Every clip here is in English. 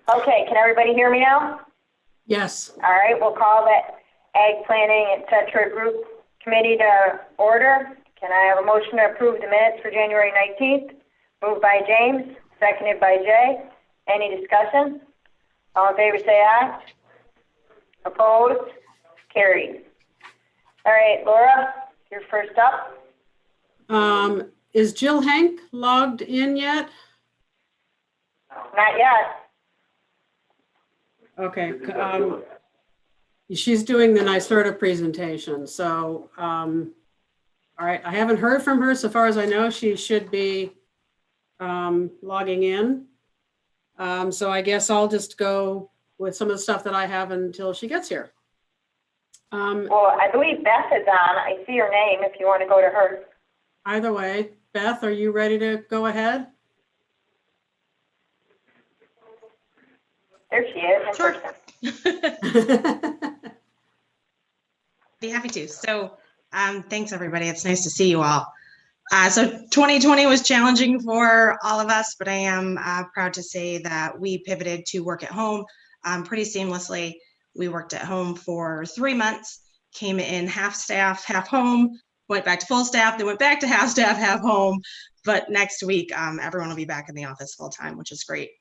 Okay, can everybody hear me now? Yes. All right, we'll call the Ag Planning, etc. Group Committee to order. Can I have a motion to approve the minutes for January 19th? Moved by James, seconded by Jay. Any discussion? All in favor say aye. Opposed? Carried. All right, Laura, you're first up. Is Jill Hank logged in yet? Not yet. Okay. She's doing the NYSERDA presentation. So, all right. I haven't heard from her. So far as I know, she should be logging in. So I guess I'll just go with some of the stuff that I have until she gets here. Well, I believe Beth is on. I see her name if you want to go to her. Either way, Beth, are you ready to go ahead? There she is in Sure. person. Be happy to. So thanks, everybody. It's nice to see you all. So 2020 was challenging for all of us, but I am proud to say that we pivoted to work at home pretty seamlessly. We worked at home for 3 months, came in half staff, half home, went back to full staff, then went back to half staff, half home. But next week, everyone will be back in the office full time, which is great.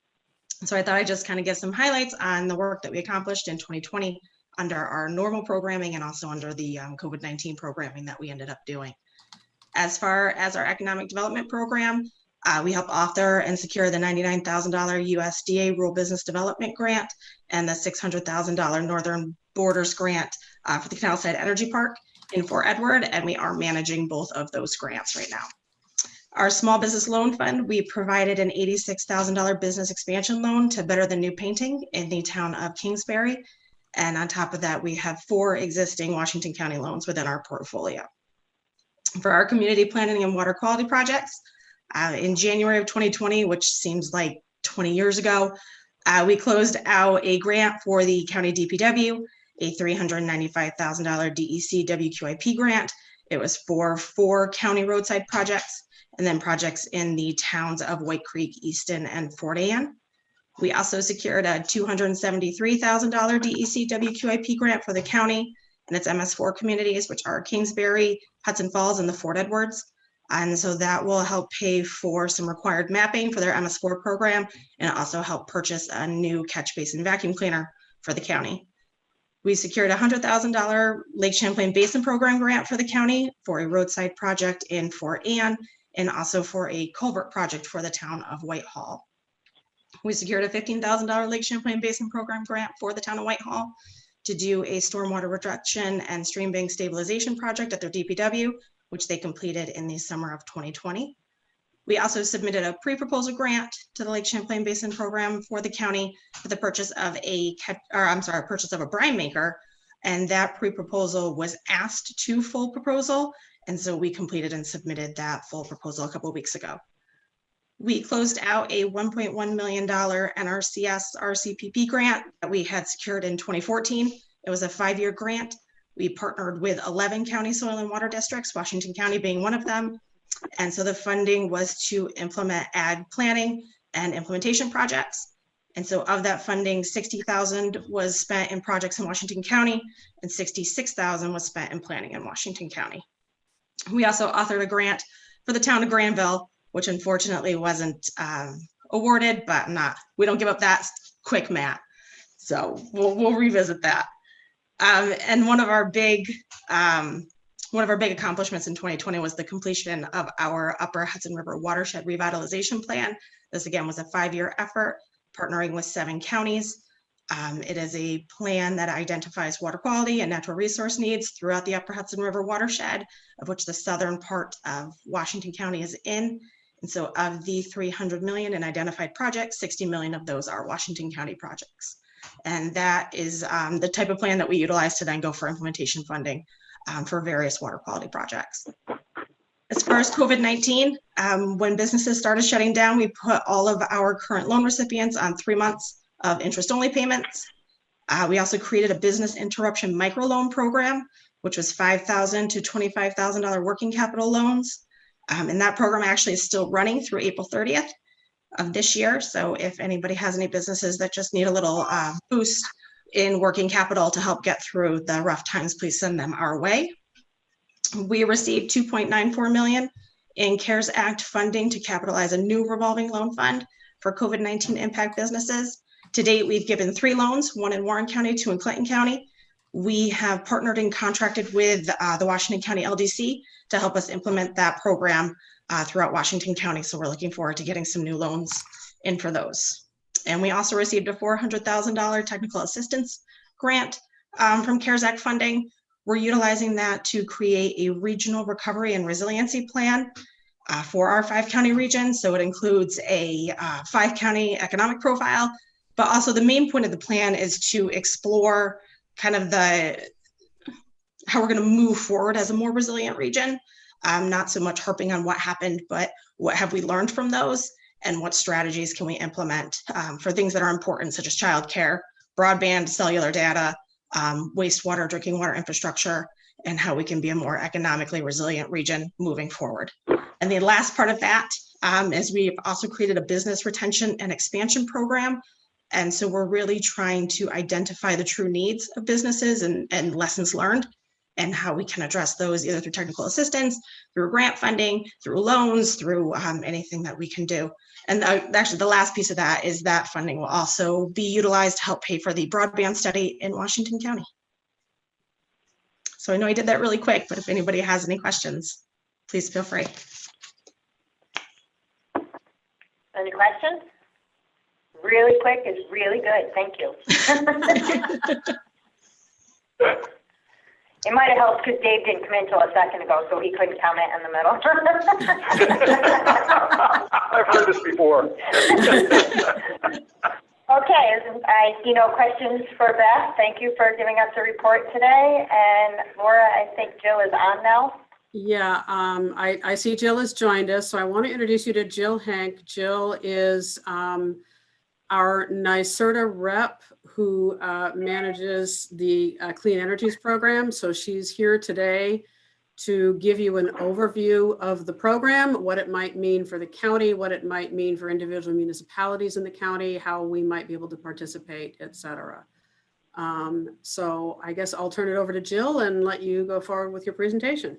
So I thought I'd just kind of get some highlights on the work that we accomplished in 2020 under our normal programming and also under the COVID-19 programming that we ended up doing. As far as our economic development program, we helped author and secure the $99,000 USDA Rural Business Development Grant and the $600,000 Northern Borders Grant for the Canal Side Energy Park in Fort Edward, and we are managing both of those grants right now. Our small business loan fund, we provided an $86,000 business expansion loan to better the new painting in the town of Kingsbury. And on top of that, we have 4 existing Washington County loans within our portfolio. For our community planning and water quality projects, in January of 2020, which seems like 20 years ago, we closed out a grant for the county DPW, a $395,000 DEC WQIP grant. It was for 4 county roadside projects, and then projects in the towns of White Creek, Easton, and Fort Ann. We also secured a $273,000 DEC WQIP grant for the county and its MS4 communities, which are Kingsbury, Hudson Falls, and the Fort Edwards. And so that will help pay for some required mapping for their MS4 program and also help purchase a new catch basin vacuum cleaner for the county. We secured a $100,000 Lake Champlain Basin Program grant for the county for a roadside project in Fort Ann and also for a culvert project for the town of Whitehall. We secured a $15,000 Lake Champlain Basin Program grant for the town of Whitehall to do a stormwater reduction and stream bank stabilization project at their DPW, which they completed in the summer of 2020. We also submitted a pre-proposal grant to the Lake Champlain Basin Program for the county for the purchase of purchase of a brine maker, and that pre-proposal was asked to full proposal, and so we completed and submitted that full proposal a couple of weeks ago. We closed out a $1.1 million NRCS RCPP grant that we had secured in 2014. It was a 5-year grant. We partnered with 11 county soil and water districts, Washington County being one of them. And so the funding was to implement ag planning and implementation projects. And so of that funding, $60,000 was spent in projects in Washington County and $66,000 was spent in planning in Washington County. We also authored a grant for the town of Granville, which unfortunately wasn't awarded, but we don't give up that quick, Matt. So we'll revisit that. And one of our big accomplishments in 2020 was the completion of our Upper Hudson River Watershed Revitalization Plan. This again was a 5-year effort, partnering with 7 counties. It is a plan that identifies water quality and natural resource needs throughout the Upper Hudson River watershed, of which the southern part of Washington County is in. And so of the $300 million in identified projects, $60 million of those are Washington County projects. And that is the type of plan that we utilize to then go for implementation funding for various water quality projects. As far as COVID-19, when businesses started shutting down, we put all of our current loan recipients on 3 months of interest-only payments. We also created a business interruption microloan program, which was $5,000 to $25,000 working capital loans. And that program actually is still running through April 30th. of this year. So if anybody has any businesses that just need a little boost in working capital to help get through the rough times, please send them our way. We received $2.94 million in CARES Act funding to capitalize a new revolving loan fund for COVID-19 impact businesses. To date, we've given 3 loans, 1 in Warren County, 2 in Clinton County. We have partnered and contracted with the Washington County LDC to help us implement that program throughout Washington County. So we're looking forward to getting some new loans in for those. And we also received a $400,000 technical assistance grant from CARES Act funding. We're utilizing that to create a regional recovery and resiliency plan for our 5-county region. So it includes a 5-county economic profile, but also the main point of the plan is to explore kind of how we're going to move forward as a more resilient region. Not so much harping on what happened, but what have we learned from those and what strategies can we implement for things that are important, such as childcare, broadband, cellular data, wastewater, drinking water infrastructure, and how we can be a more economically resilient region moving forward. And the last part of that is we've also created a business retention and expansion program. And so we're really trying to identify the true needs of businesses and lessons learned and how we can address those either through technical assistance, through grant funding, through loans, through anything that we can do. And actually the last piece of that is that funding will also be utilized to help pay for the broadband study in Washington County. So I know I did that really quick, but if anybody has any questions, please feel free. Any questions? Really quick is really good. Thank you. It might have helped because Dave didn't come in until a second ago, so he couldn't comment in the middle. I've heard this before. Okay, I see no questions for Beth. Thank you for giving us a report today. And Laura, I think Jill is on now. Yeah, I see Jill has joined us, so I want to introduce you to Jill Hank. Jill is our NYSERDA rep who manages the Clean Energies program. So she's here today to give you an overview of the program, what it might mean for the county, what it might mean for individual municipalities in the county, how we might be able to participate, et cetera. So I guess I'll turn it over to Jill and let you go forward with your presentation.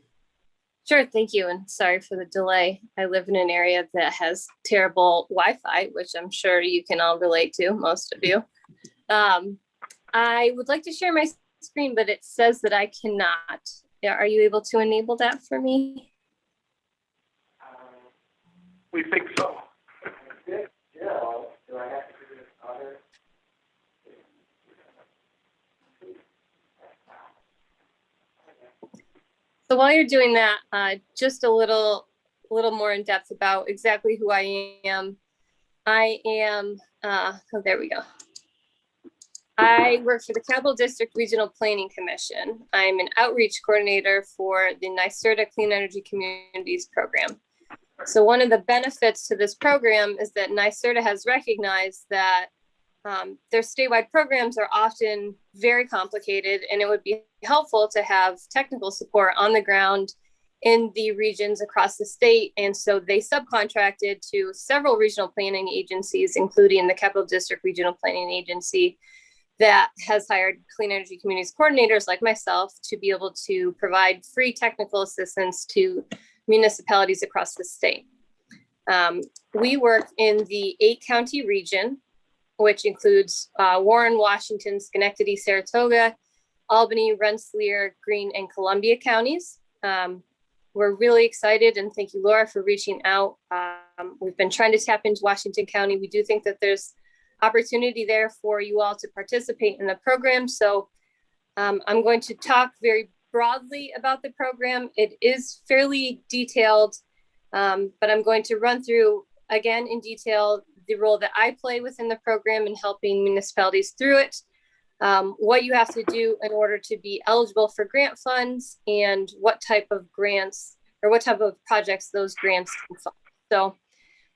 Sure, thank you, and sorry for the delay. I live in an area that has terrible Wi-Fi, which I'm sure you can all relate to, most of you. I would like to share my screen, but it says that I cannot. Are you able to enable that for me? We think so. So while you're doing that, just a little more in depth about exactly who I am. I am, oh, there we go. I work for the Capital District Regional Planning Commission. I'm an outreach coordinator for the NYSERDA Clean Energy Communities program. So one of the benefits to this program is that NYSERDA has recognized that their statewide programs are often very complicated, and it would be helpful to have technical support on the ground in the regions across the state. And so they subcontracted to several regional planning agencies, including the Capital District Regional Planning Agency, that has hired clean energy communities coordinators like myself to be able to provide free technical assistance to municipalities across the state. We work in the 8-county region, which includes Warren, Washington, Schenectady, Saratoga, Albany, Rensselaer, Greene, and Columbia counties. We're really excited, and thank you, Laura, for reaching out. We've been trying to tap into Washington County. We do think that there's opportunity there for you all to participate in the program. So I'm going to talk very broadly about the program. It is fairly detailed, but I'm going to run through again in detail the role that I play within the program in helping municipalities through it, what you have to do in order to be eligible for grant funds, and what type of grants or what type of projects those grants can fund. So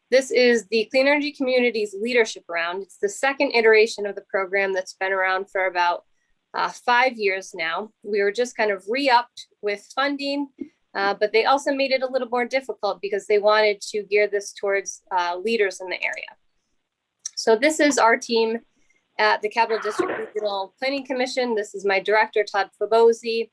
this is the Clean Energy Communities Leadership Round. It's the second iteration of the program that's been around for about 5 years now. We were just kind of re-upped with funding But they also made it a little more difficult because they wanted to gear this towards leaders in the area. So this is our team at the Capital District Regional Planning Commission. This is my director, Todd Fabosi.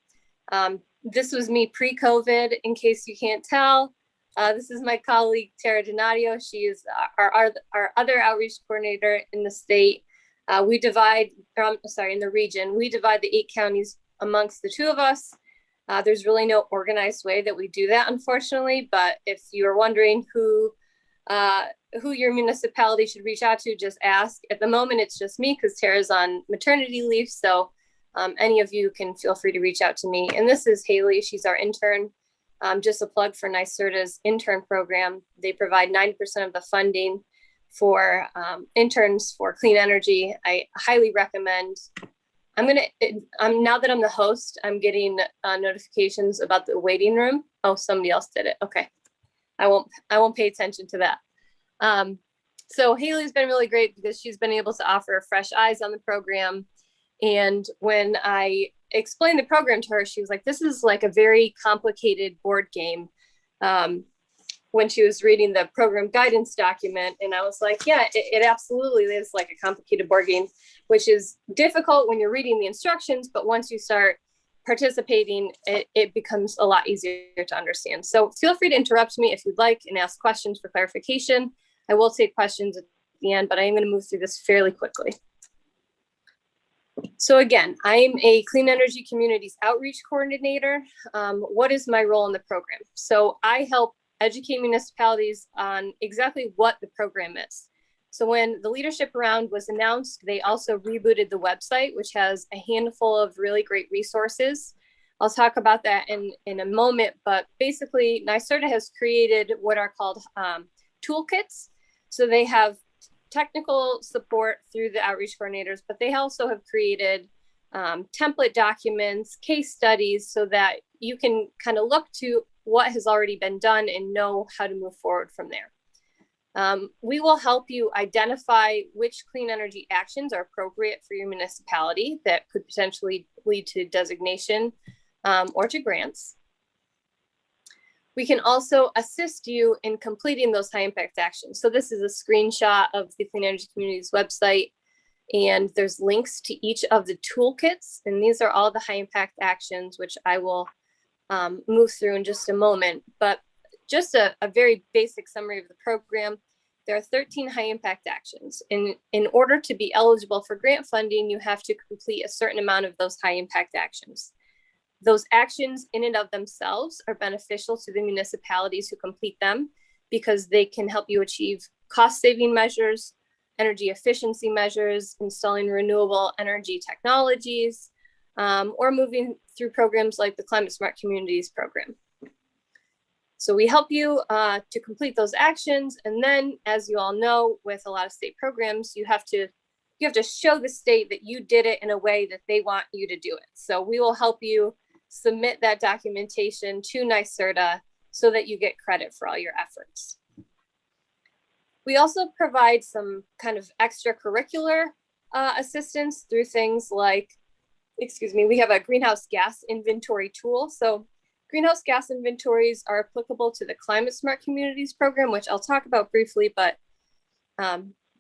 This was me pre-COVID, in case you can't tell. This is my colleague, Tara Donadio. She is our other outreach coordinator in the state. In the region, we divide the 8 counties amongst the 2 of us. There's really no organized way that we do that, unfortunately. But if you're wondering who your municipality should reach out to, just ask. At the moment, it's just me because Tara's on maternity leave. So any of you can feel free to reach out to me. And this is Haley. She's our intern. Just a plug for NYSERDA's intern program. They provide 90% of the funding for interns for clean energy. I highly recommend. Now that I'm the host, I'm getting notifications about the waiting room. Oh, somebody else did it. Okay. I won't pay attention to that. So Haley's been really great because she's been able to offer fresh eyes on the program. And when I explained the program to her, she was like, this is like a very complicated board game. When she was reading the program guidance document. And I was like, yeah, it absolutely is like a complicated board game, which is difficult when you're reading the instructions, but once you start participating, it becomes a lot easier to understand. So feel free to interrupt me if you'd like and ask questions for clarification. I will take questions at the end, but I am going to move through this fairly quickly. So again, I'm a Clean Energy Communities Outreach Coordinator. What is my role in the program? So I help educate municipalities on exactly what the program is. So when the Leadership Round was announced, they also rebooted the website, which has a handful of really great resources. I'll talk about that in a moment, but basically NYSERDA has created what are called toolkits. So they have technical support through the outreach coordinators, but they also have created template documents, case studies, so that you can kind of look to what has already been done and know how to move forward from there. We will help you identify which clean energy actions are appropriate for your municipality that could potentially lead to designation or to grants. We can also assist you in completing those high impact actions. So this is a screenshot of the Clean Energy Communities website, and there's links to each of the toolkits. And these are all the high impact actions, which I will move through in just a moment. But just a very basic summary of the program. There are 13 high impact actions. In order to be eligible for grant funding, you have to complete a certain amount of those high impact actions. Those actions in and of themselves are beneficial to the municipalities who complete them because they can help you achieve cost saving measures, energy efficiency measures, installing renewable energy technologies, or moving through programs like the Climate Smart Communities program. So we help you to complete those actions. And then, as you all know, with a lot of state programs, you have to show the state that you did it in a way that they want you to do it. So we will help you submit that documentation to NYSERDA so that you get credit for all your efforts. We also provide some kind of extracurricular assistance through things like, we have a greenhouse gas inventory tool. So greenhouse gas inventories are applicable to the Climate Smart Communities program, which I'll talk about briefly, but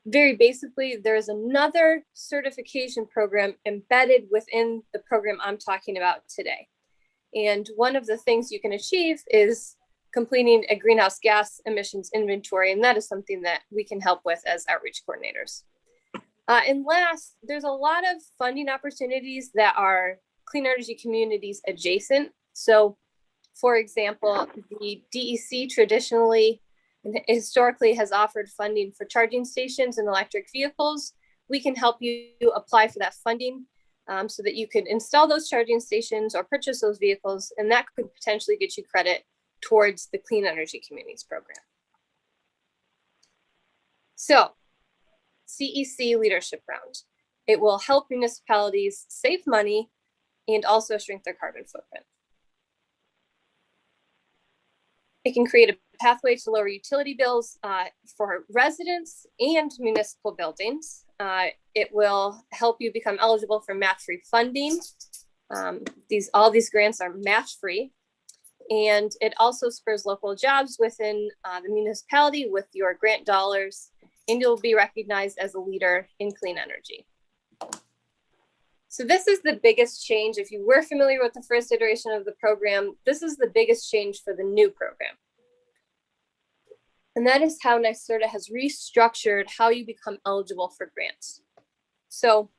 very basically, there is another certification program embedded within the program I'm talking about today. And one of the things you can achieve is completing a greenhouse gas emissions inventory, and that is something that we can help with as outreach coordinators. And last, there's a lot of funding opportunities that are Clean Energy Communities adjacent. So, for example, the DEC traditionally and historically has offered funding for charging stations and electric vehicles. We can help you apply for that funding so that you could install those charging stations or purchase those vehicles, and that could potentially get you credit towards the Clean Energy Communities program. So, CEC Leadership Round. It will help municipalities save money and also shrink their carbon footprint. It can create a pathway to lower utility bills for residents and municipal buildings. It will help you become eligible for match-free funding. All these grants are match-free. And it also spurs local jobs within the municipality with your grant dollars, and you'll be recognized as a leader in clean energy. So this is the biggest change. If you were familiar with the first iteration of the program, this is the biggest change for the new program. And that is how NYSERDA has restructured how you become eligible for grants. So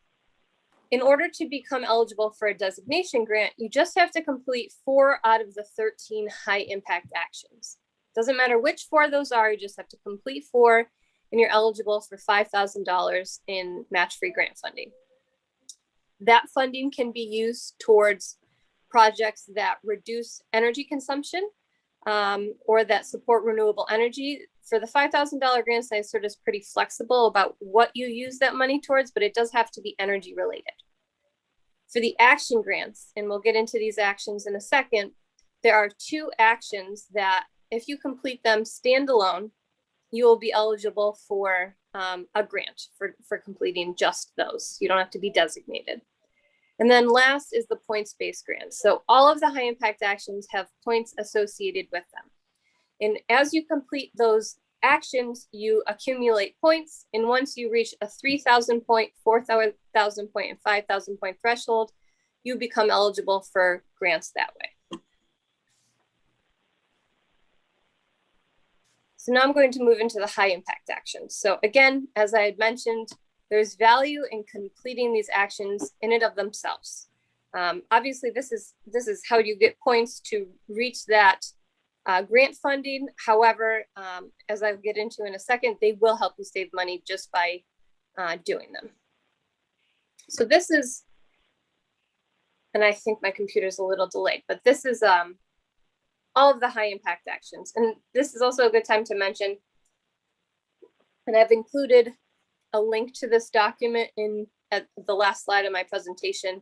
in order to become eligible for a designation grant, you just have to complete 4 out of the 13 high impact actions. Doesn't matter which 4 those are, you just have to complete 4 and you're eligible for $5,000 in match-free grant funding. That funding can be used towards projects that reduce energy consumption or that support renewable energy. For the $5,000 grants, NYSERDA is pretty flexible about what you use that money towards, but it does have to be energy related. For the action grants, and we'll get into these actions in a second, there are 2 actions that if you complete them standalone, you will be eligible for a grant for completing just those. You don't have to be designated. And then last is the points-based grants. So all of the high impact actions have points associated with them. And as you complete those actions, you accumulate points. And once you reach a 3,000 point, 4,000 point, and 5,000 point threshold, you become eligible for grants that way. So now I'm going to move into the high impact actions. So again, as I had mentioned, there's value in completing these actions in and of themselves. Obviously, this is how you get points to reach that grant funding. However, as I'll get into in a second, they will help you save money just by doing them. So this is, and I think my computer's a little delayed, but this is all of the high impact actions. And this is also a good time to mention, and I've included a link to this document at the last slide of my presentation,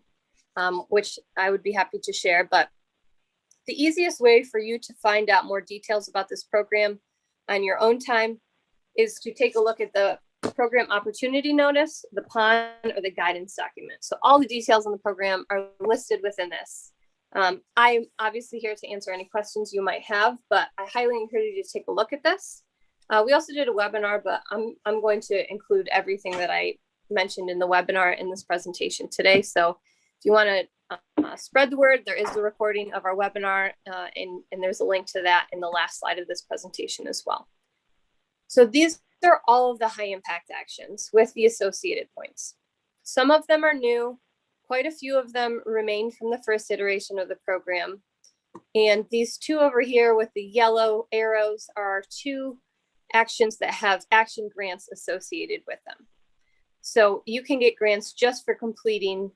which I would be happy to share. But the easiest way for you to find out more details about this program on your own time is to take a look at the program opportunity notice, the PON, or the guidance document. So all the details on the program are listed within this. I'm obviously here to answer any questions you might have, but I highly encourage you to take a look at this. We also did a webinar, but I'm going to include everything that I mentioned in the webinar in this presentation today. So if you want to spread the word, there is a recording of our webinar and there's a link to that in the last slide of this presentation as well. So these are all of the high impact actions with the associated points. Some of them are new. Quite a few of them remain from the first iteration of the program. And these 2 over here with the yellow arrows are 2 actions that have action grants associated with them. So you can get grants just for completing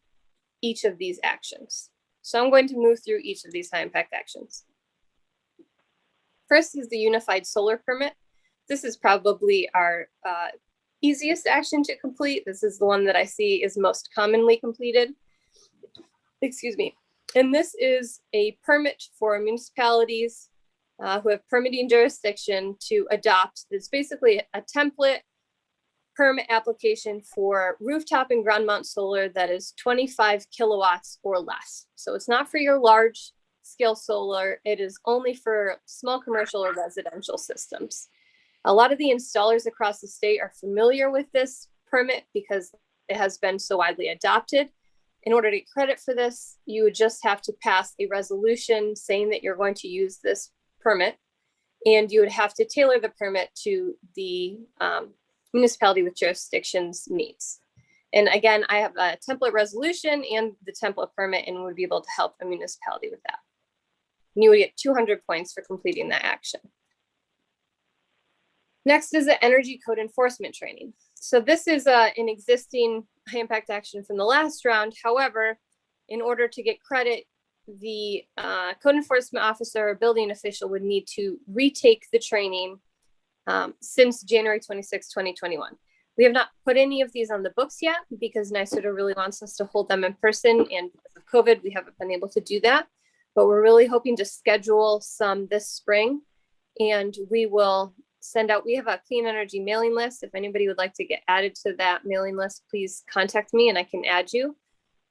each of these actions. So I'm going to move through each of these high impact actions. First is the unified solar permit. This is probably our easiest action to complete. This is the one that I see is most commonly completed. Excuse me. And this is a permit for municipalities who have permitting jurisdiction to adopt. It's basically a template permit application for rooftop and ground mount solar that is 25 kilowatts or less. So it's not for your large scale solar. It is only for small commercial or residential systems. A lot of the installers across the state are familiar with this permit because it has been so widely adopted. In order to get credit for this, you would just have to pass a resolution saying that you're going to use this permit, and you would have to tailor the permit to the municipality with jurisdiction's needs. And again, I have a template resolution and the template permit and would be able to help a municipality with that. And you would get 200 points for completing that action. Next is the energy code enforcement training. So this is an existing high impact action from the last round. However, in order to get credit, the code enforcement officer or building official would need to retake the training since January 26, 2021. We have not put any of these on the books yet because NYSERDA really wants us to hold them in person, and because of COVID, we haven't been able to do that. But we're really hoping to schedule some this spring, and we will send out, we have a clean energy mailing list. If anybody would like to get added to that mailing list, please contact me and I can add you.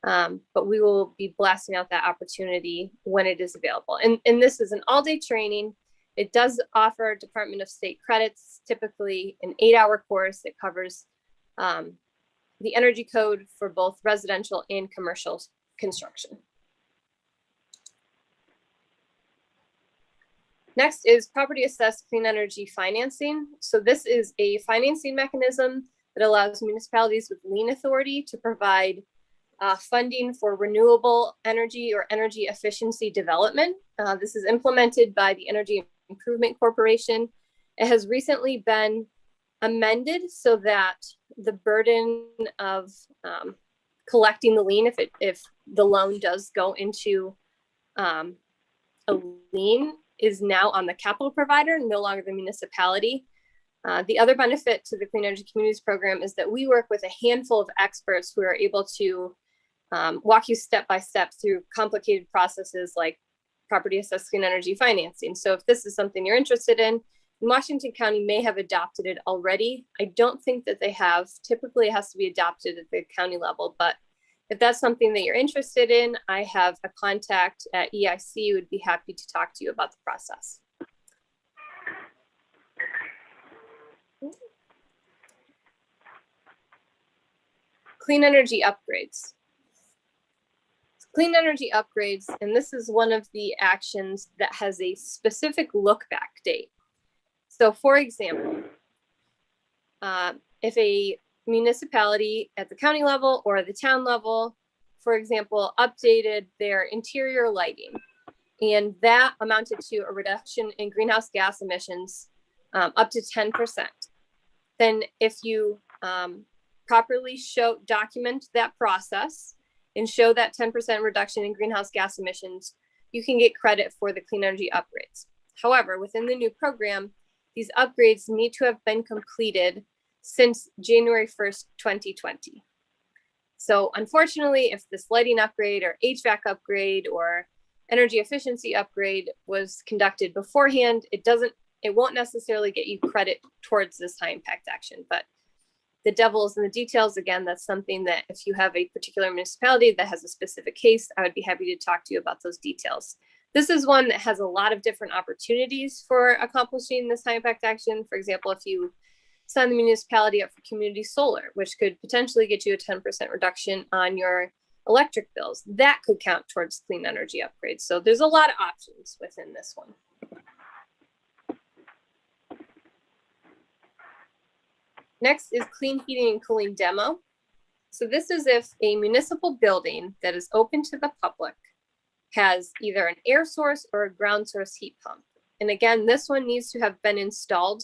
but we will be blasting out that opportunity when it is available. And this is an all-day training. It does offer Department of State credits, typically an 8-hour course that covers the energy code for both residential and commercial construction. Next is property assessed clean energy financing. So this is a financing mechanism that allows municipalities with lien authority to provide funding for renewable energy or energy efficiency development. This is implemented by the Energy Improvement Corporation. It has recently been amended so that the burden of collecting the lien, if the loan does go into a lien, is now on the capital provider, no longer the municipality. The other benefit to the Clean Energy Communities program is that we work with a handful of experts who are able to walk you step by step through complicated processes like property assessed clean energy financing. So if this is something you're interested in, Washington County may have adopted it already. I don't think that they have. Typically, it has to be adopted at the county level, but if that's something that you're interested in, I have a contact at EIC who would be happy to talk to you about the process. Clean energy upgrades. Clean energy upgrades, and this is one of the actions that has a specific look back date. So for example, if a municipality at the county level or the town level, for example, updated their interior lighting, and that amounted to a reduction in greenhouse gas emissions up to 10%. Then if you properly document that process and show that 10% reduction in greenhouse gas emissions, you can get credit for the clean energy upgrades. However, within the new program, these upgrades need to have been completed since January 1st, 2020. So unfortunately, if this lighting upgrade or HVAC upgrade or energy efficiency upgrade was conducted beforehand, it won't necessarily get you credit towards this high impact action. But the devil is in the details. Again, that's something that if you have a particular municipality that has a specific case, I would be happy to talk to you about those details. This is one that has a lot of different opportunities for accomplishing this high impact action. For example, if you sign the municipality up for community solar, which could potentially get you a 10% reduction on your electric bills, that could count towards clean energy upgrades. So there's a lot of options within this one. Next is clean heating and cooling demo. So this is if a municipal building that is open to the public has either an air source or a ground source heat pump. And again, this one needs to have been installed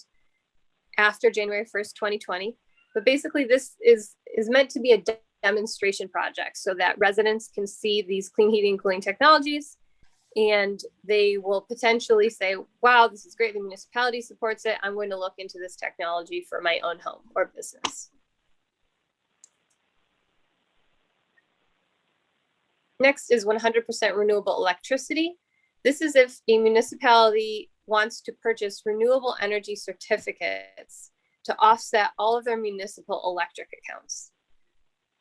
after January 1st, 2020. But basically this is meant to be a demonstration project so that residents can see these clean heating and cooling technologies, and they will potentially say, wow, this is great, the municipality supports it, I'm going to look into this technology for my own home or business. Next is 100% renewable electricity. This is if a municipality wants to purchase renewable energy certificates to offset all of their municipal electric accounts.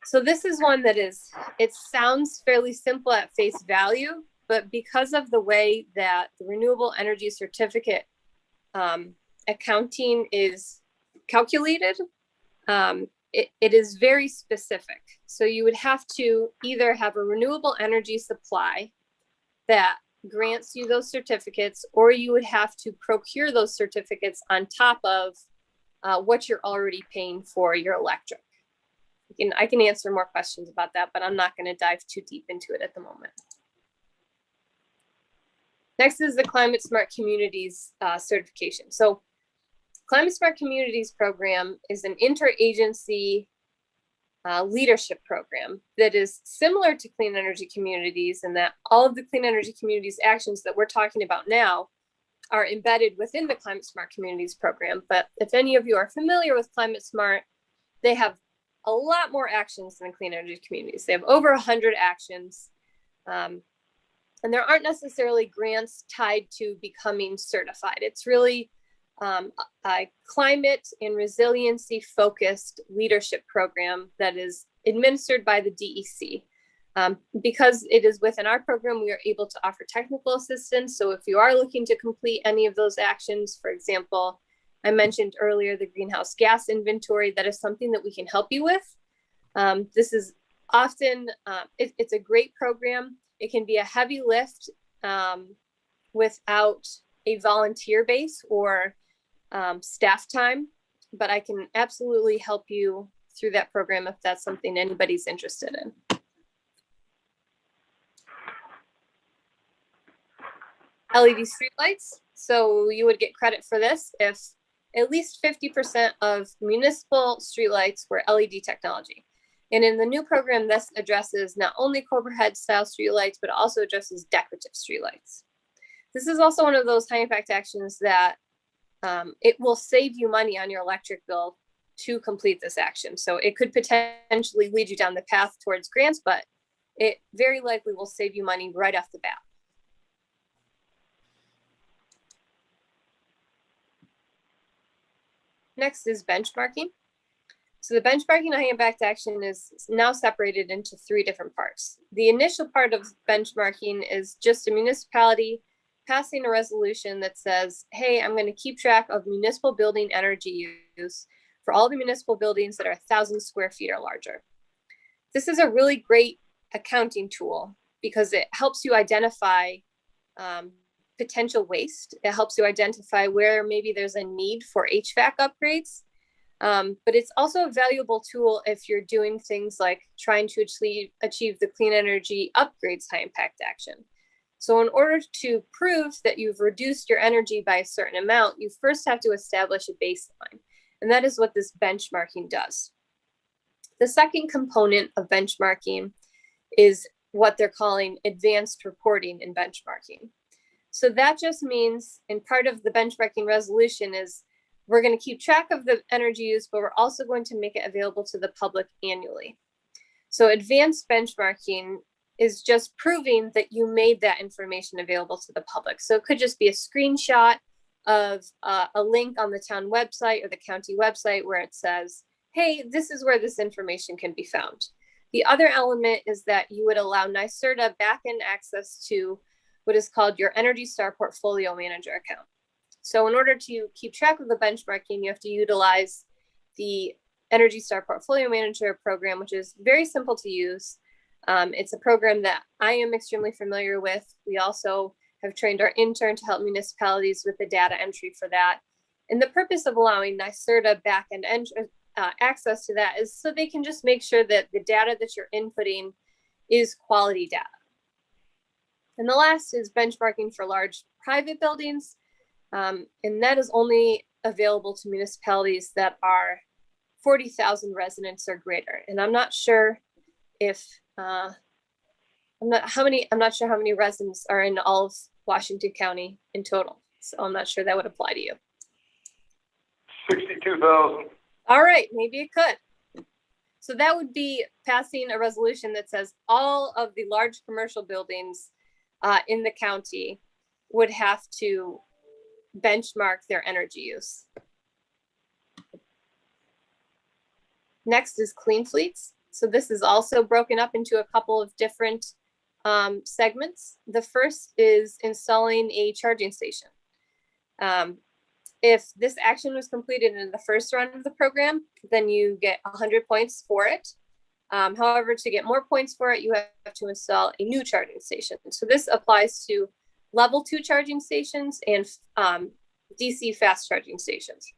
So this is one that it sounds fairly simple at face value, but because of the way that the renewable energy certificate accounting is calculated, it is very specific. So you would have to either have a renewable energy supply that grants you those certificates, or you would have to procure those certificates on top of what you're already paying for your electric. I can answer more questions about that, but I'm not going to dive too deep into it at the moment. Next is the Climate Smart Communities certification. So Climate Smart Communities program is an interagency leadership program that is similar to Clean Energy Communities, in that all of the Clean Energy Communities actions that we're talking about now are embedded within the Climate Smart Communities program. But if any of you are familiar with Climate Smart, they have a lot more actions than Clean Energy Communities. They have over 100 actions. And there aren't necessarily grants tied to becoming certified. It's really a climate and resiliency focused leadership program that is administered by the DEC. Because it is within our program, we are able to offer technical assistance. So if you are looking to complete any of those actions, for example, I mentioned earlier the greenhouse gas inventory, that is something that we can help you with. This is often, it's a great program. It can be a heavy lift without a volunteer base or staff time, but I can absolutely help you through that program if that's something anybody's interested in. LED streetlights. So you would get credit for this if at least 50% of municipal streetlights were LED technology. And in the new program, this addresses not only Cobra Head style streetlights, but also addresses decorative streetlights. This is also one of those high impact actions that it will save you money on your electric bill to complete this action. So it could potentially lead you down the path towards grants, but it very likely will save you money right off the bat. Next is benchmarking. So the benchmarking high impact action is now separated into 3 different parts. The initial part of benchmarking is just a municipality passing a resolution that says, hey, I'm going to keep track of municipal building energy use for all the municipal buildings that are 1,000 square feet or larger. This is a really great accounting tool because it helps you identify potential waste. It helps you identify where maybe there's a need for HVAC upgrades. But it's also a valuable tool if you're doing things like trying to achieve the clean energy upgrades high impact action. So in order to prove that you've reduced your energy by a certain amount, you first have to establish a baseline. And that is what this benchmarking does. The second component of benchmarking is what they're calling advanced reporting and benchmarking. So that just means, and part of the benchmarking resolution is, we're going to keep track of the energy use, but we're also going to make it available to the public annually. So advanced benchmarking is just proving that you made that information available to the public. So it could just be a screenshot of a link on the town website or the county website where it says, hey, this is where this information can be found. The other element is that you would allow NYSERDA backend access to what is called your Energy Star Portfolio Manager account. So in order to keep track of the benchmarking, you have to utilize the Energy Star Portfolio Manager program, which is very simple to use. It's a program that I am extremely familiar with. We also have trained our intern to help municipalities with the data entry for that. And the purpose of allowing NYSERDA backend access to that is so they can just make sure that the data that you're inputting is quality data. And the last is benchmarking for large private buildings. And that is only available to municipalities that are 40,000 residents or greater. And I'm not sure if, I'm not sure how many residents are in all of Washington County in total. So I'm not sure that would apply to you. 62,000. All right, maybe it could. So that would be passing a resolution that says all of the large commercial buildings in the county would have to benchmark their energy use. Next is clean fleets. So this is also broken up into a couple of different segments. The first is installing a charging station. If this action was completed in the first round of the program, then you get 100 points for it. However, to get more points for it, you have to install a new charging station. So this applies to level 2 charging stations and DC fast charging stations.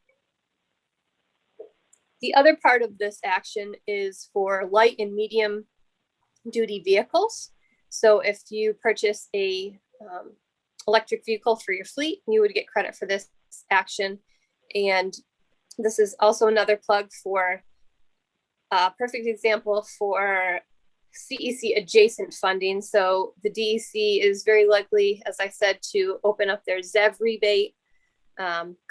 The other part of this action is for light and medium duty vehicles. So if you purchase a electric vehicle for your fleet, you would get credit for this action. And this is also another plug for a perfect example for CEC adjacent funding. So the DEC is very likely, as I said, to open up their ZEV rebate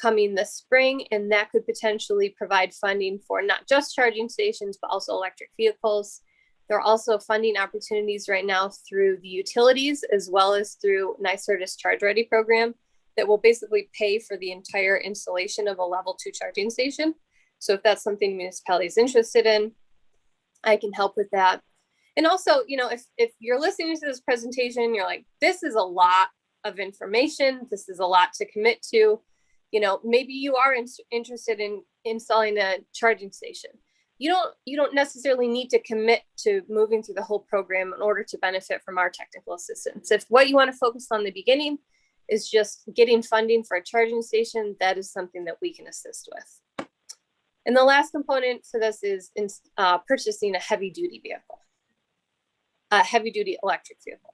coming this spring, and that could potentially provide funding for not just charging stations, but also electric vehicles. There are also funding opportunities right now through the utilities, as well as through NYSERDA's Charge Ready program that will basically pay for the entire installation of a level 2 charging station. So if that's something municipality is interested in, I can help with that. And also, if you're listening to this presentation, you're like, this is a lot of information. This is a lot to commit to. Maybe you are interested in installing a charging station. You don't necessarily need to commit to moving through the whole program in order to benefit from our technical assistance. If what you want to focus on in the beginning is just getting funding for a charging station, that is something that we can assist with. And the last component for this is purchasing a heavy-duty vehicle, a heavy-duty electric vehicle.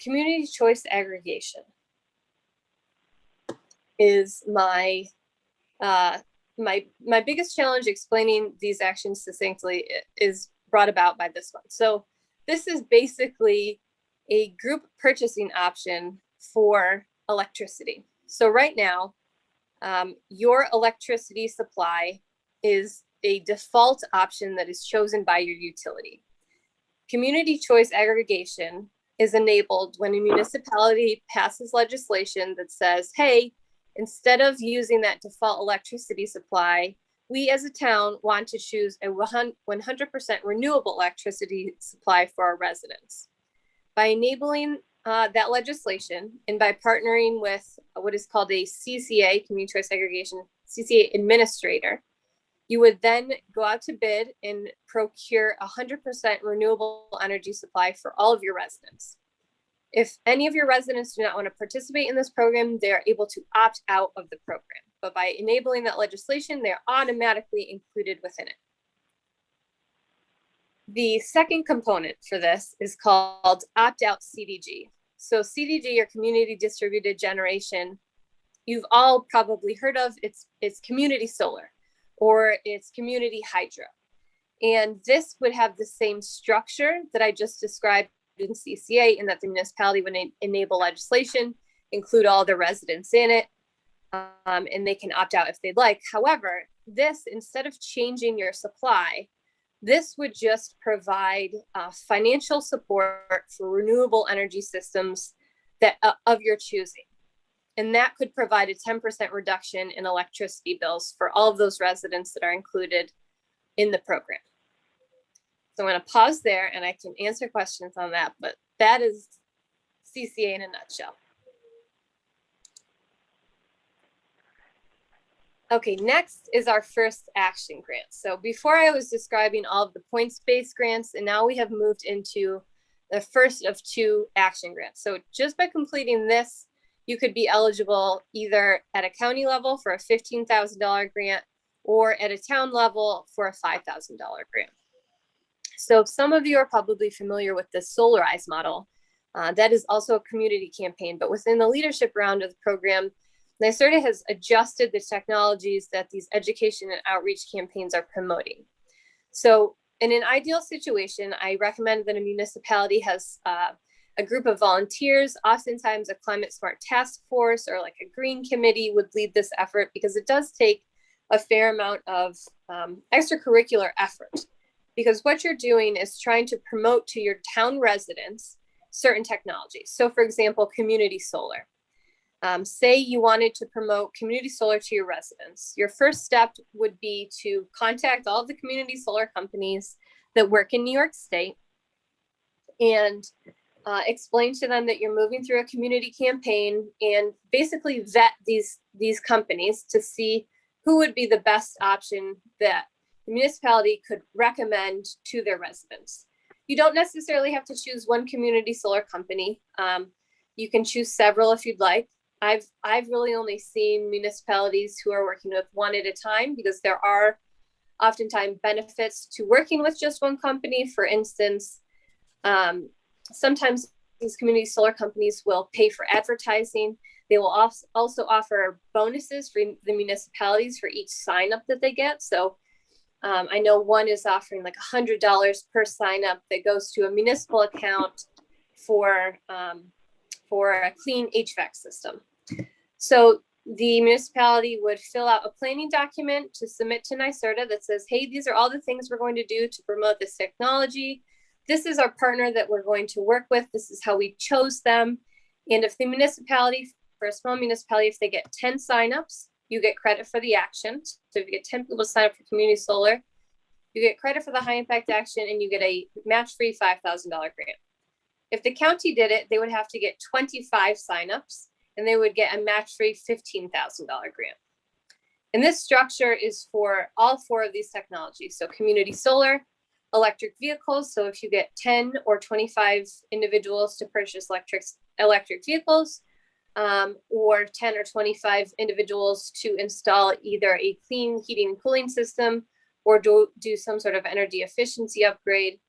Community choice aggregation is my biggest challenge. Explaining these actions succinctly is brought about by this one. So this is basically a group purchasing option for electricity. So right now, your electricity supply is a default option that is chosen by your utility. Community choice aggregation is enabled when a municipality passes legislation that says, hey, instead of using that default electricity supply, we as a town want to choose a 100% renewable electricity supply for our residents. By enabling that legislation and by partnering with what is called a CCA, Community Choice Aggregation, CCA administrator, you would then go out to bid and procure 100% renewable energy supply for all of your residents. If any of your residents do not want to participate in this program, they are able to opt out of the program. But by enabling that legislation, they're automatically included within it. The second component for this is called opt-out CDG. So CDG, or community distributed generation, you've all probably heard of. It's community solar, or it's community hydro. And this would have the same structure that I just described in CCA, in that the municipality would enable legislation, include all the residents in it, and they can opt out if they'd like. However, this, instead of changing your supply, this would just provide financial support for renewable energy systems that of your choosing. And that could provide a 10% reduction in electricity bills for all of those residents that are included in the program. So I'm going to pause there and I can answer questions on that, but that is CCA in a nutshell. Okay, next is our first action grant. So before I was describing all of the points-based grants, and now we have moved into the first of two action grants. So just by completing this, you could be eligible either at a county level for a $15,000 grant or at a town level for a $5,000 grant. So some of you are probably familiar with the Solarize model. That is also a community campaign, but within the leadership round of the program, NYSERDA has adjusted the technologies that these education and outreach campaigns are promoting. So in an ideal situation, I recommend that a municipality has a group of volunteers, oftentimes a climate smart task force or like a green committee would lead this effort, because it does take a fair amount of extracurricular effort. Because what you're doing is trying to promote to your town residents certain technologies. So for example, community solar. Say you wanted to promote community solar to your residents. Your first step would be to contact all of the community solar companies that work in New York State and explain to them that you're moving through a community campaign, and basically vet these companies to see who would be the best option that the municipality could recommend to their residents. You don't necessarily have to choose one community solar company. You can choose several if you'd like. I've really only seen municipalities who are working with one at a time, because there are oftentimes benefits to working with just one company. For instance, sometimes these community solar companies will pay for advertising. They will also offer bonuses for the municipalities for each sign up that they get. So I know one is offering like $100 per sign up that goes to a municipal account for a clean HVAC system. So the municipality would fill out a planning document to submit to NYSERDA that says, hey, these are all the things we're going to do to promote this technology. This is our partner that we're going to work with. This is how we chose them. And if the municipality, for a small municipality, if they get 10 signups, you get credit for the action. So if you get 10 people to sign up for community solar, You get credit for the high impact action and you get a match-free $5,000 grant. If the county did it, they would have to get 25 signups and they would get a match-free $15,000 grant. And this structure is for all 4 of these technologies. So community solar, electric vehicles. So if you get 10 or 25 individuals to purchase electric vehicles, or 10 or 25 individuals to install either a clean heating and cooling system or do some sort of energy efficiency upgrade.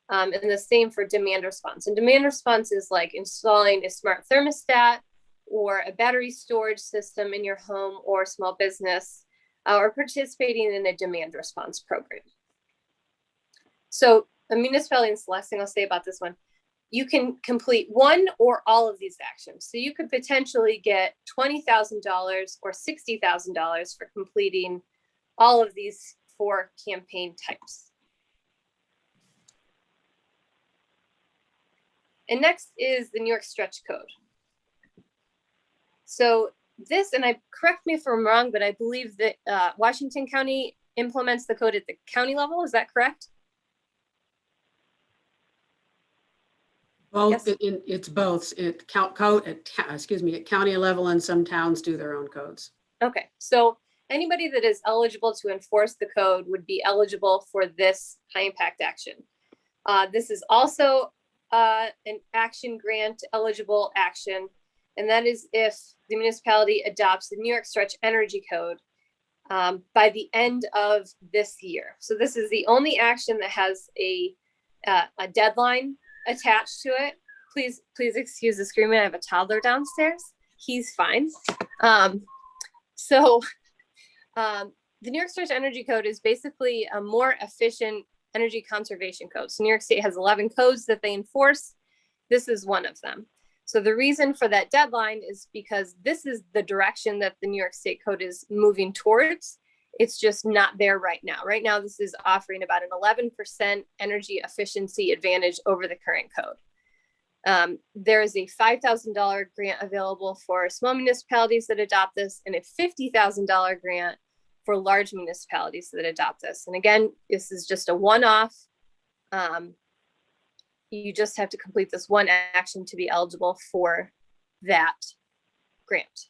And the same for demand response. And demand response is like installing a smart thermostat or a battery storage system in your home or small business, or participating in a demand response program. So a municipality, and the last thing I'll say about this one, you can complete one or all of these actions. So you could potentially get $20,000 or $60,000 for completing all of these 4 campaign types. And next is the New York Stretch Code. So this, and correct me if I'm wrong, but I believe that Washington County implements the code at the county level. Is that correct? Both, Yes. it's both. At county level, and some towns do their own codes. Okay, so anybody that is eligible to enforce the code would be eligible for this high impact action. This is also an action grant eligible action, and that is if the municipality adopts the New York Stretch Energy Code by the end of this year. So this is the only action that has a deadline attached to it. Please excuse the screaming. I have a toddler downstairs. He's fine. The New York Stretch Energy Code is basically a more efficient energy conservation code. So New York State has 11 codes that they enforce. This is one of them. So the reason for that deadline is because this is the direction that the New York State Code is moving towards. It's just not there right now. Right now, this is offering about an 11% energy efficiency advantage over the current code. There is a $5,000 grant available for small municipalities that adopt this, and a $50,000 grant for large municipalities that adopt this. And again, this is just a one-off. You just have to complete this one action to be eligible for that grant.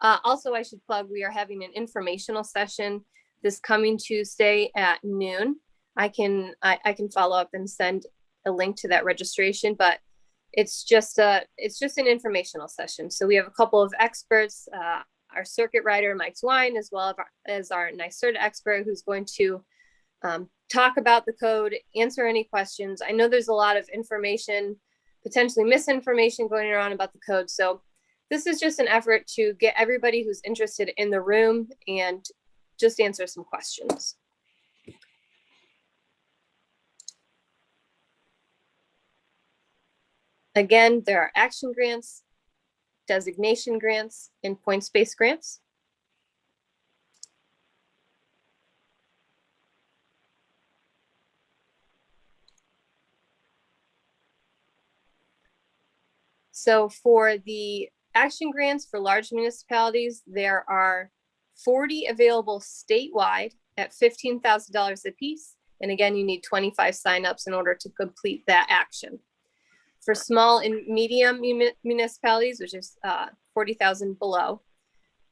Also, I should plug, we are having an informational session this coming Tuesday at noon. I can follow up and send a link to that registration, but it's just an informational session. So we have a couple of experts, our circuit rider, Mike Zwine, as well as our NYSERDA expert, who's going to talk about the code, answer any questions. I know there's a lot of information, potentially misinformation going around about the code. So this is just an effort to get everybody who's interested in the room and just answer some questions. Again, there are action grants, designation grants, and points-based grants. So for the action grants for large municipalities, there are 40 available statewide at $15,000 a piece. And again, you need 25 signups in order to complete that action. For small and medium municipalities, which is 40,000 below,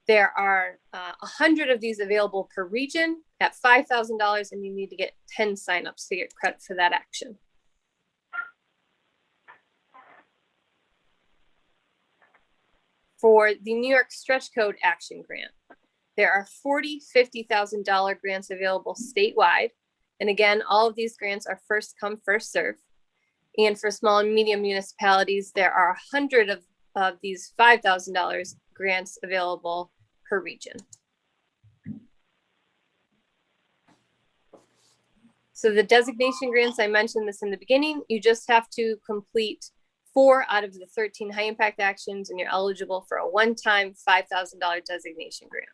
there are 100 of these available per region at $5,000, and you need to get 10 signups to get credit for that action. For the New York Stretch Code Action Grant, there are 40 $50,000 grants available statewide. And again, all of these grants are first come, first serve. And for small and medium municipalities, there are 100 of these $5,000 grants available per region. So the designation grants, I mentioned this in the beginning, you just have to complete 4 out of the 13 high impact actions and you're eligible for a one-time $5,000 designation grant.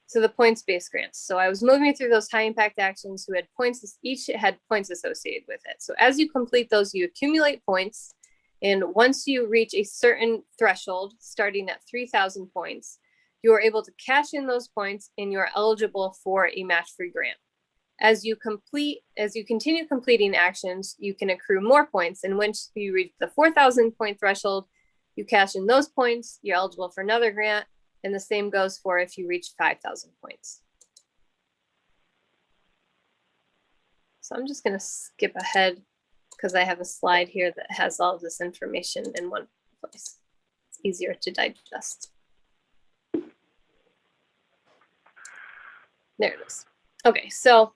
So the points-based grants. So I was moving through those high impact actions who had points, each had points associated with it. So as you complete those, you accumulate points. And once you reach a certain threshold, starting at 3,000 points, you are able to cash in those points and you are eligible for a match-free grant. As you continue completing actions, you can accrue more points. And once you reach the 4,000 point threshold, you cash in those points, you're eligible for another grant. And the same goes for if you reach 5,000 points. So I'm just going to skip ahead because I have a slide here that has all of this information in one place. It's easier to digest. There it is. Okay, so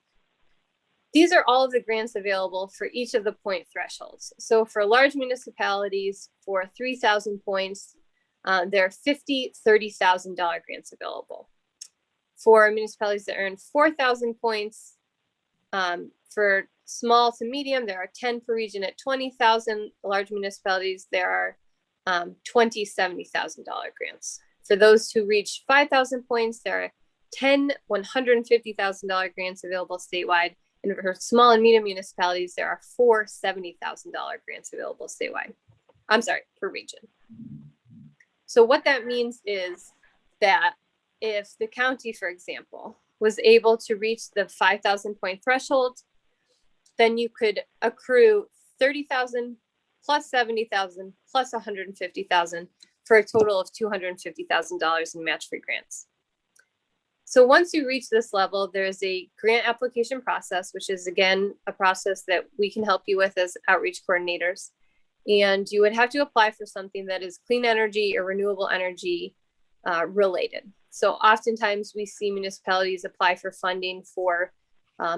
these are all of the grants available for each of the point thresholds. So for large municipalities, for 3,000 points, there are $50,000, $30,000 grants available. For municipalities that earn 4,000 points, for small to medium, there are 10 per region at 20,000. Large municipalities, there are 20 $70,000 grants. For those who reach 5,000 points, there are 10 $150,000 grants available statewide. And for small and medium municipalities, there are 4 $70,000 grants available statewide. I'm sorry, per region. So what that means is that if the county, for example, was able to reach the 5,000 point threshold, then you could accrue 30,000 plus 70,000 plus 150,000 for a total of $250,000 in match-free grants. So once you reach this level, there's a grant application process, which is, again, a process that we can help you with as outreach coordinators. And you would have to apply for something that is clean energy or renewable energy related. So oftentimes we see municipalities apply for funding for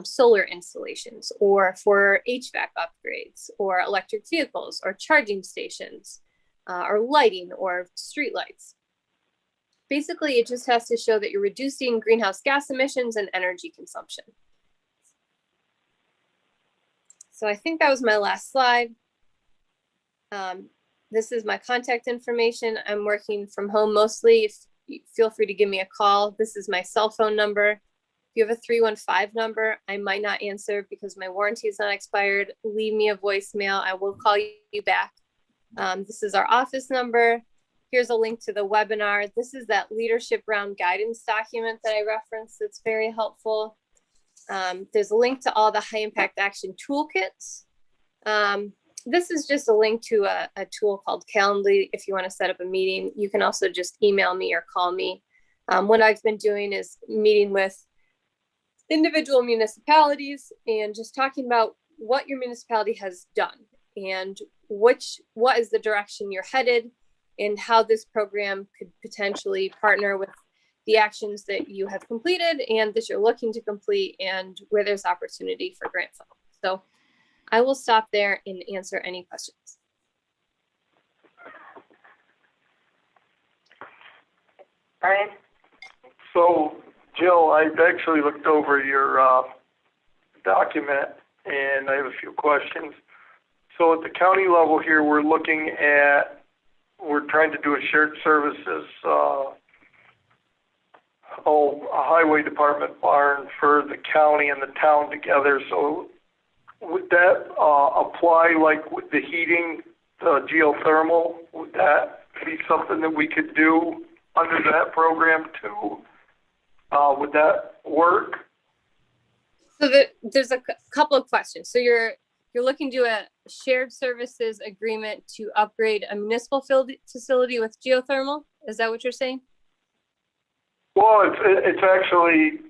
solar installations or for HVAC upgrades or electric vehicles or charging stations or lighting or street lights. Basically, it just has to show that you're reducing greenhouse gas emissions and energy consumption. So I think that was my last slide. This is my contact information. I'm working from home mostly. Feel free to give me a call. This is my cell phone number. If you have a 315 number, I might not answer because my warranty is not expired. Leave me a voicemail. I will call you back. This is our office number. Here's a link to the webinar. This is that Leadership Round guidance document that I referenced that's very helpful. There's a link to all the high impact action toolkits. This is just a link to a tool called Calendly. If you want to set up a meeting, you can also just email me or call me. What I've been doing is meeting with individual municipalities and just talking about what your municipality has done and what is the direction you're headed and how this program could potentially partner with the actions that you have completed and that you're looking to complete and where there's opportunity for grant funding. So I will stop there and answer any questions. Brian? So, Jill, I've actually looked over your document, and I have a few questions. So at the county level here, we're trying to do a shared services, a highway department barn for the county and the town together. So would that apply like with the heating, the geothermal? Would that be something that we could do under that program too? Would that work? So there's a couple of questions. So you're looking to do a shared services agreement to upgrade a municipal facility with geothermal? Is that what you're saying? Well, it's actually,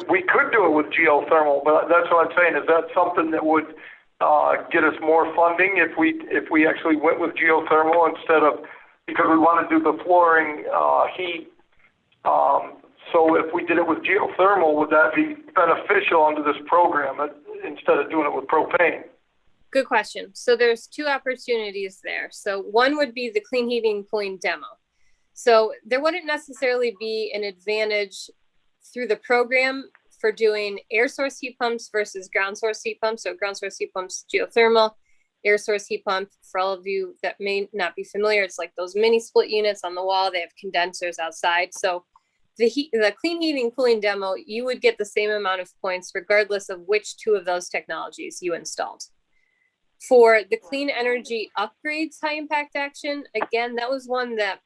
we could do it with geothermal, but that's what I'm saying. Is that something that would get us more funding if we actually went with geothermal instead of, because we want to do the flooring heat. So if we did it with geothermal, would that be beneficial under this program instead of doing it with propane? Good question. So there's two opportunities there. So one would be the clean heating cooling demo. So there wouldn't necessarily be an advantage through the program for doing air source heat pumps versus ground source heat pumps. So ground source heat pumps, geothermal, air source heat pump, for all of you that may not be familiar, it's like those mini split units on the wall. They have condensers outside. So the clean heating cooling demo, you would get the same amount of points regardless of which two of those technologies you installed. For the clean energy upgrades high impact action, again, that was one that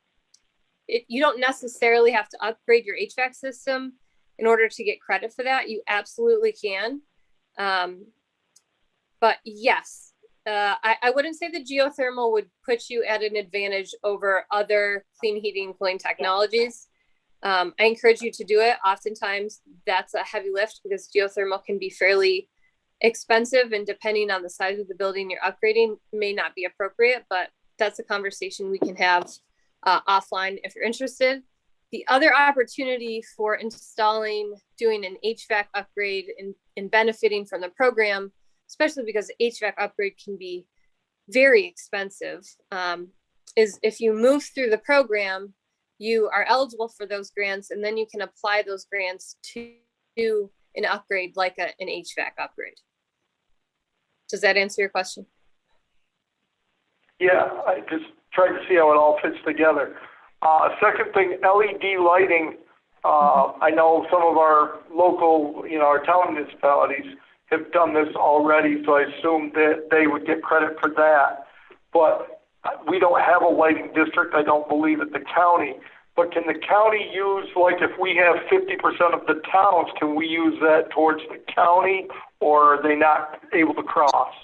you don't necessarily have to upgrade your HVAC system in order to get credit for that. You absolutely can. But yes, I wouldn't say the geothermal would put you at an advantage over other clean heating and cooling technologies. I encourage you to do it. Oftentimes that's a heavy lift because geothermal can be fairly expensive, and depending on the size of the building you're upgrading may not be appropriate, but that's a conversation we can have offline if you're interested. The other opportunity for doing an HVAC upgrade and benefiting from the program, especially because HVAC upgrade can be very expensive, is if you move through the program, you are eligible for those grants, and then you can apply those grants to an upgrade like an HVAC upgrade. Does that answer your question? Yeah, I just tried to see how it all fits together. Second thing, LED lighting. I know some of our local, our town municipalities have done this already, so I assume that they would get credit for that. But we don't have a lighting district, I don't believe, at the county. But can the county use, like if we have 50% of the towns, can we use that towards the county, or are they not able to cross?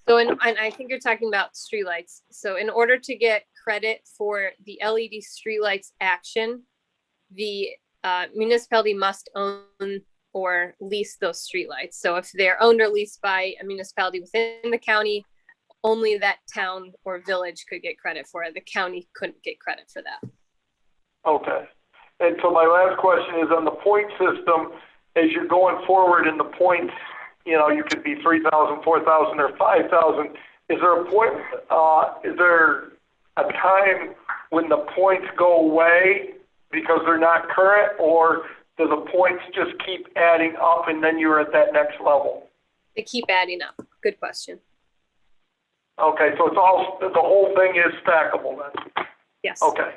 So, and I think you're talking about streetlights. So in order to get credit for the LED streetlights action, the municipality must own or lease those streetlights. So if they're owned or leased by a municipality within the county, only that town or village could get credit for it. The county couldn't get credit for that. Okay. And so my last question is on the point system, as you're going forward in the points, you could be 3,000, 4,000, or 5,000. Is there a point, is there a time when the points go away because they're not current, or do the points just keep adding up and then you're at that next level? They keep adding up. Good question. Okay, so the whole thing is stackable then? Yes. Okay.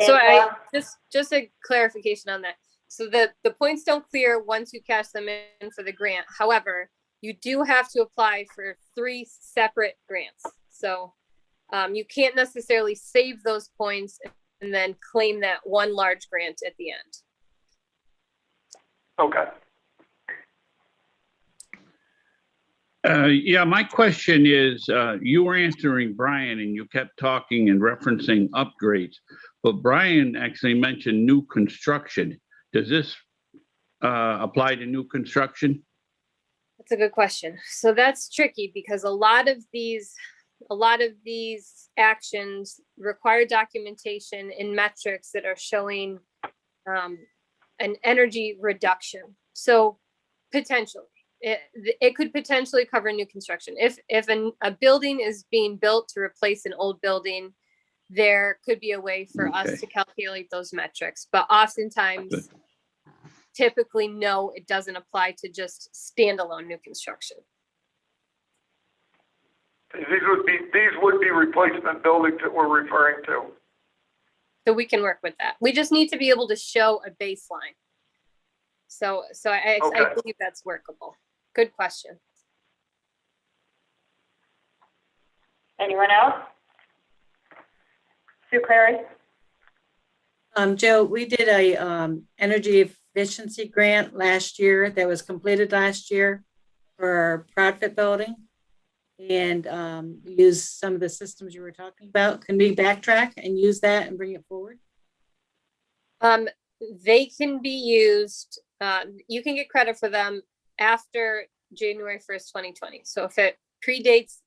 So just a clarification on that. So the points don't clear once you cash them in for the grant. However, you do have to apply for 3 separate grants. So you can't necessarily save those points and then claim that one large grant at the end. Okay. Yeah, my question is, you were answering Brian and you kept talking and referencing upgrades, but Brian actually mentioned new construction. Does this apply to new construction? That's a good question. So that's tricky because a lot of these actions require documentation and metrics that are showing an energy reduction. So potentially, it could potentially cover new construction. If a building is being built to replace an old building, there could be a way for us to calculate those metrics. But oftentimes, typically, no, it doesn't apply to just standalone new construction. These would be replacement buildings that we're referring to. So we can work with that. We just need to be able to show a baseline. So I believe that's workable. Good question. Anyone else? Sue Clary? Joe, we did a energy efficiency grant last year that was completed last year for our Proudfit building. And we used some of the systems you were talking about. Can we backtrack and use that and bring it forward? They can be used. You can get credit for them after January 1st, 2020. So if it predates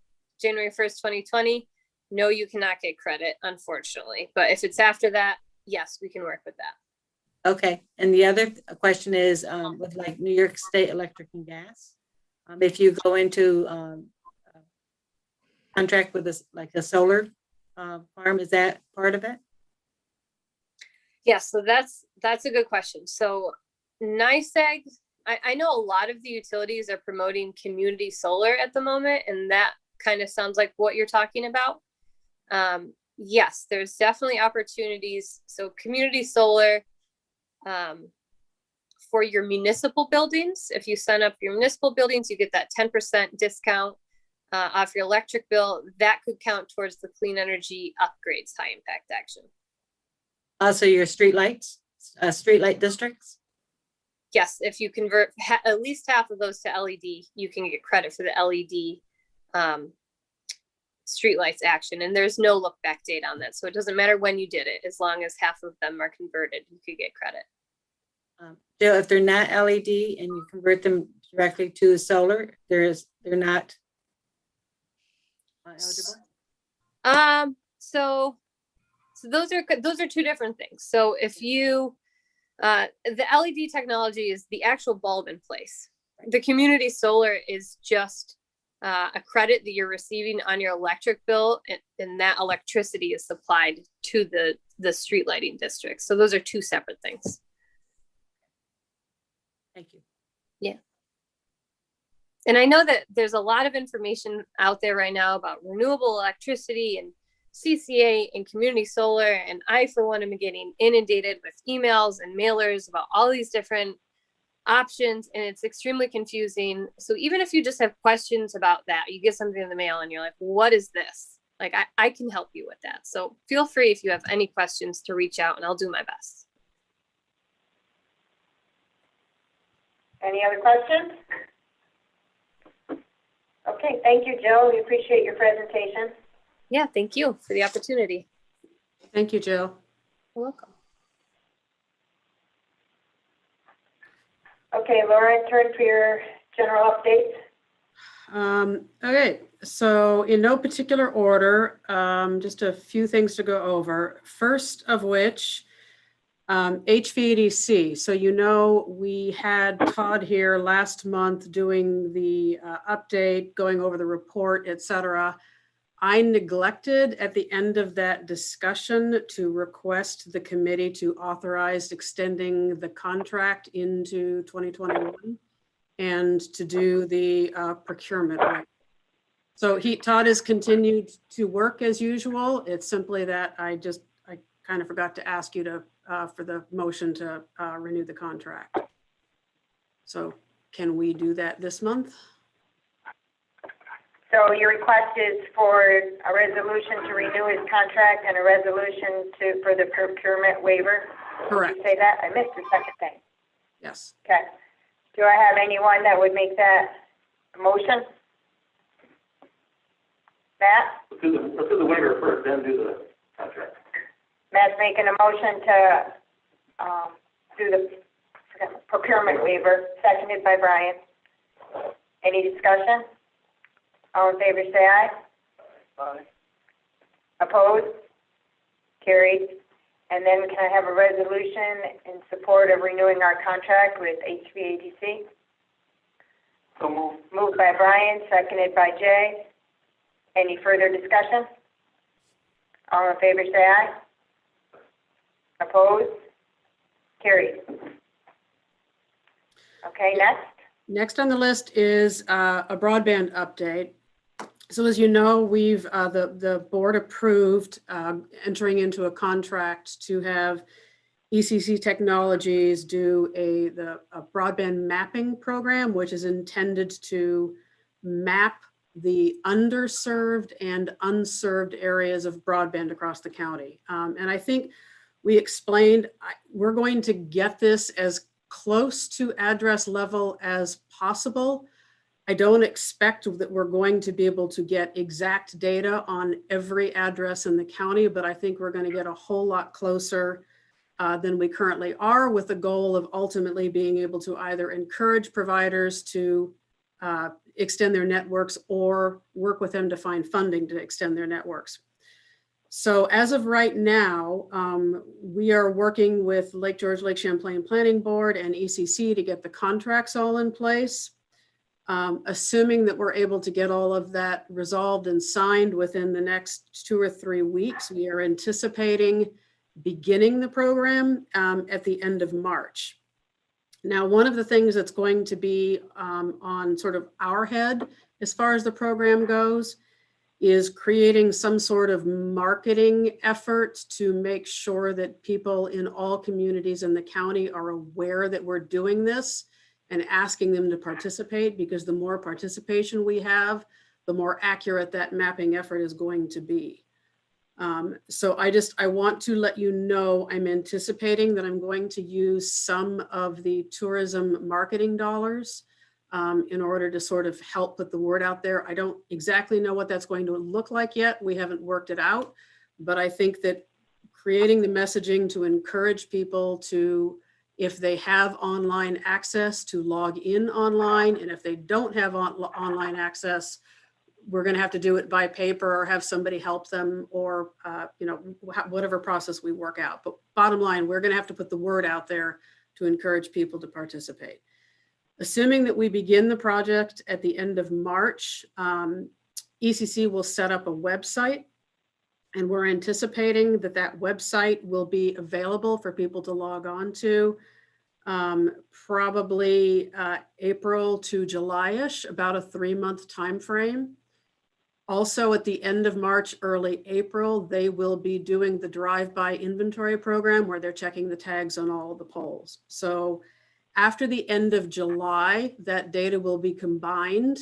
January 1st, 2020, no, you cannot get credit, unfortunately. But if it's after that, yes, we can work with that. Okay. And the other question is with like New York State Electric and Gas, if you go into contract with a solar farm, is that part of it? Yes, so that's a good question. So NYSEG, I know a lot of the utilities are promoting community solar at the moment, and that kind of sounds like what you're talking about. Yes, there's definitely opportunities. So community solar for your municipal buildings, if you sign up your municipal buildings, you get that 10% discount. off your electric bill, that could count towards the clean energy upgrades high impact action. Also your streetlights, streetlight districts? Yes, if you convert at least half of those to LED, you can get credit for the LED streetlights action. And there's no look back date on that. So it doesn't matter when you did it, as long as half of them are converted, you could get credit. Jill, if they're not LED and you convert them directly to solar, they're not eligible? So those are two different things. So if you, the LED technology is the actual bulb in place. The community solar is just a credit that you're receiving on your electric bill, and that electricity is supplied to the street lighting district. So those are two separate things. Thank you. Yeah. And I know that there's a lot of information out there right now about renewable electricity and CCA and community solar. And I, for one, am getting inundated with emails and mailers about all these different options, and it's extremely confusing. So even if you just have questions about that, you get something in the mail and you're like, what is this? Like, I can help you with that. So feel free, if you have any questions, to reach out and I'll do my best. Any other questions? Okay, thank you, Jill. We appreciate your presentation. Yeah, thank you for the opportunity. Thank you, Jill. You're welcome. Okay, Laura, turn for your general updates. Okay, so in no particular order, just a few things to go over. First of which, HVAC. So you know, we had Todd here last month doing the update, going over the report, etc. I neglected at the end of that discussion to request the committee to authorize extending the contract into 2021 and to do the procurement. So Todd has continued to work as usual. It's simply that I kind of forgot to ask you to for the motion to renew the contract. So can we do that this month? So your request is for a resolution to renew his contract and a resolution for the procurement waiver? Correct. Did you say that? I missed the second thing. Yes. Okay. Do I have anyone that would make that motion? Matt? Let's do the waiver first, then do the contract. Matt's making a motion to do the procurement waiver, seconded by Brian. Any discussion? All in favor, say aye. Aye. Opposed? Carried. And then can I have a resolution in support of renewing our contract with HVAC? So move. Moved by Brian, seconded by Jay. Any further discussion? All in favor, say aye. Opposed? Carried. Okay, next. Next on the list is a broadband update. So as you know, we've the board approved entering into a contract to have ECC Technologies do a broadband mapping program, which is intended to map the underserved and unserved areas of broadband across the county. And I think we explained we're going to get this as close to address level as possible. I don't expect that we're going to be able to get exact data on every address in the county, but I think we're going to get a whole lot closer than we currently are, with the goal of ultimately being able to either encourage providers to extend their networks or work with them to find funding to extend their networks. So as of right now, we are working with Lake George, Lake Champlain Planning Board and ECC to get the contracts all in place. Assuming that we're able to get all of that resolved and signed within the next 2 or 3 weeks, we are anticipating beginning the program at the end of March. Now, one of the things that's going to be on sort of our head as far as the program goes is creating some sort of marketing effort to make sure that people in all communities in the county are aware that we're doing this and asking them to participate, because the more participation we have, the more accurate that mapping effort is going to be. So I want to let you know, I'm anticipating that I'm going to use some of the tourism marketing dollars in order to sort of help put the word out there. I don't exactly know what that's going to look like yet. We haven't worked it out, but I think that creating the messaging to encourage people to, if they have online access, to log in online, and if they don't have online access, we're going to have to do it by paper or have somebody help them, or whatever process we work out. But bottom line, we're going to have to put the word out there to encourage people to participate. Assuming that we begin the project at the end of March, ECC will set up a website, and we're anticipating that that website will be available for people to log on to probably April to July-ish, about a 3-month time frame. Also, at the end of March, early April, they will be doing the drive-by inventory program where they're checking the tags on all of the poles. So after the end of July, that data will be combined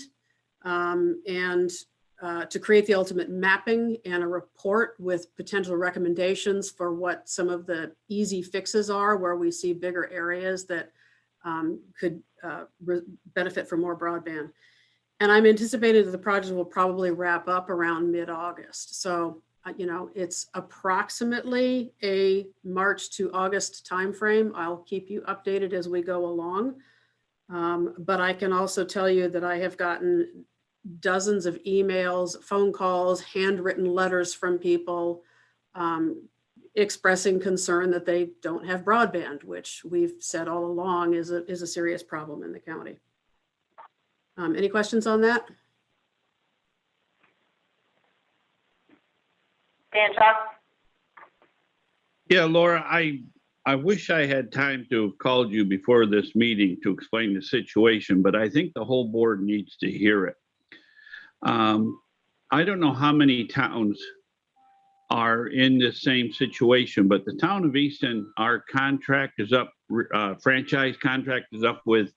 to create the ultimate mapping and a report with potential recommendations for what some of the easy fixes are, where we see bigger areas that could benefit from more broadband. And I'm anticipating that the project will probably wrap up around mid-August. So, it's approximately a March to August timeframe. I'll keep you updated as we go along. But I can also tell you that I have gotten dozens of emails, phone calls, handwritten letters from people expressing concern that they don't have broadband, which we've said all along is a serious problem in the county. Any questions on that? Dan Shaw? Yeah, Laura, I wish I had time to have called you before this meeting to explain the situation, but I think the whole board needs to hear it. I don't know how many towns are in the same situation, but the town of Easton, our contract is up, franchise contract is up with,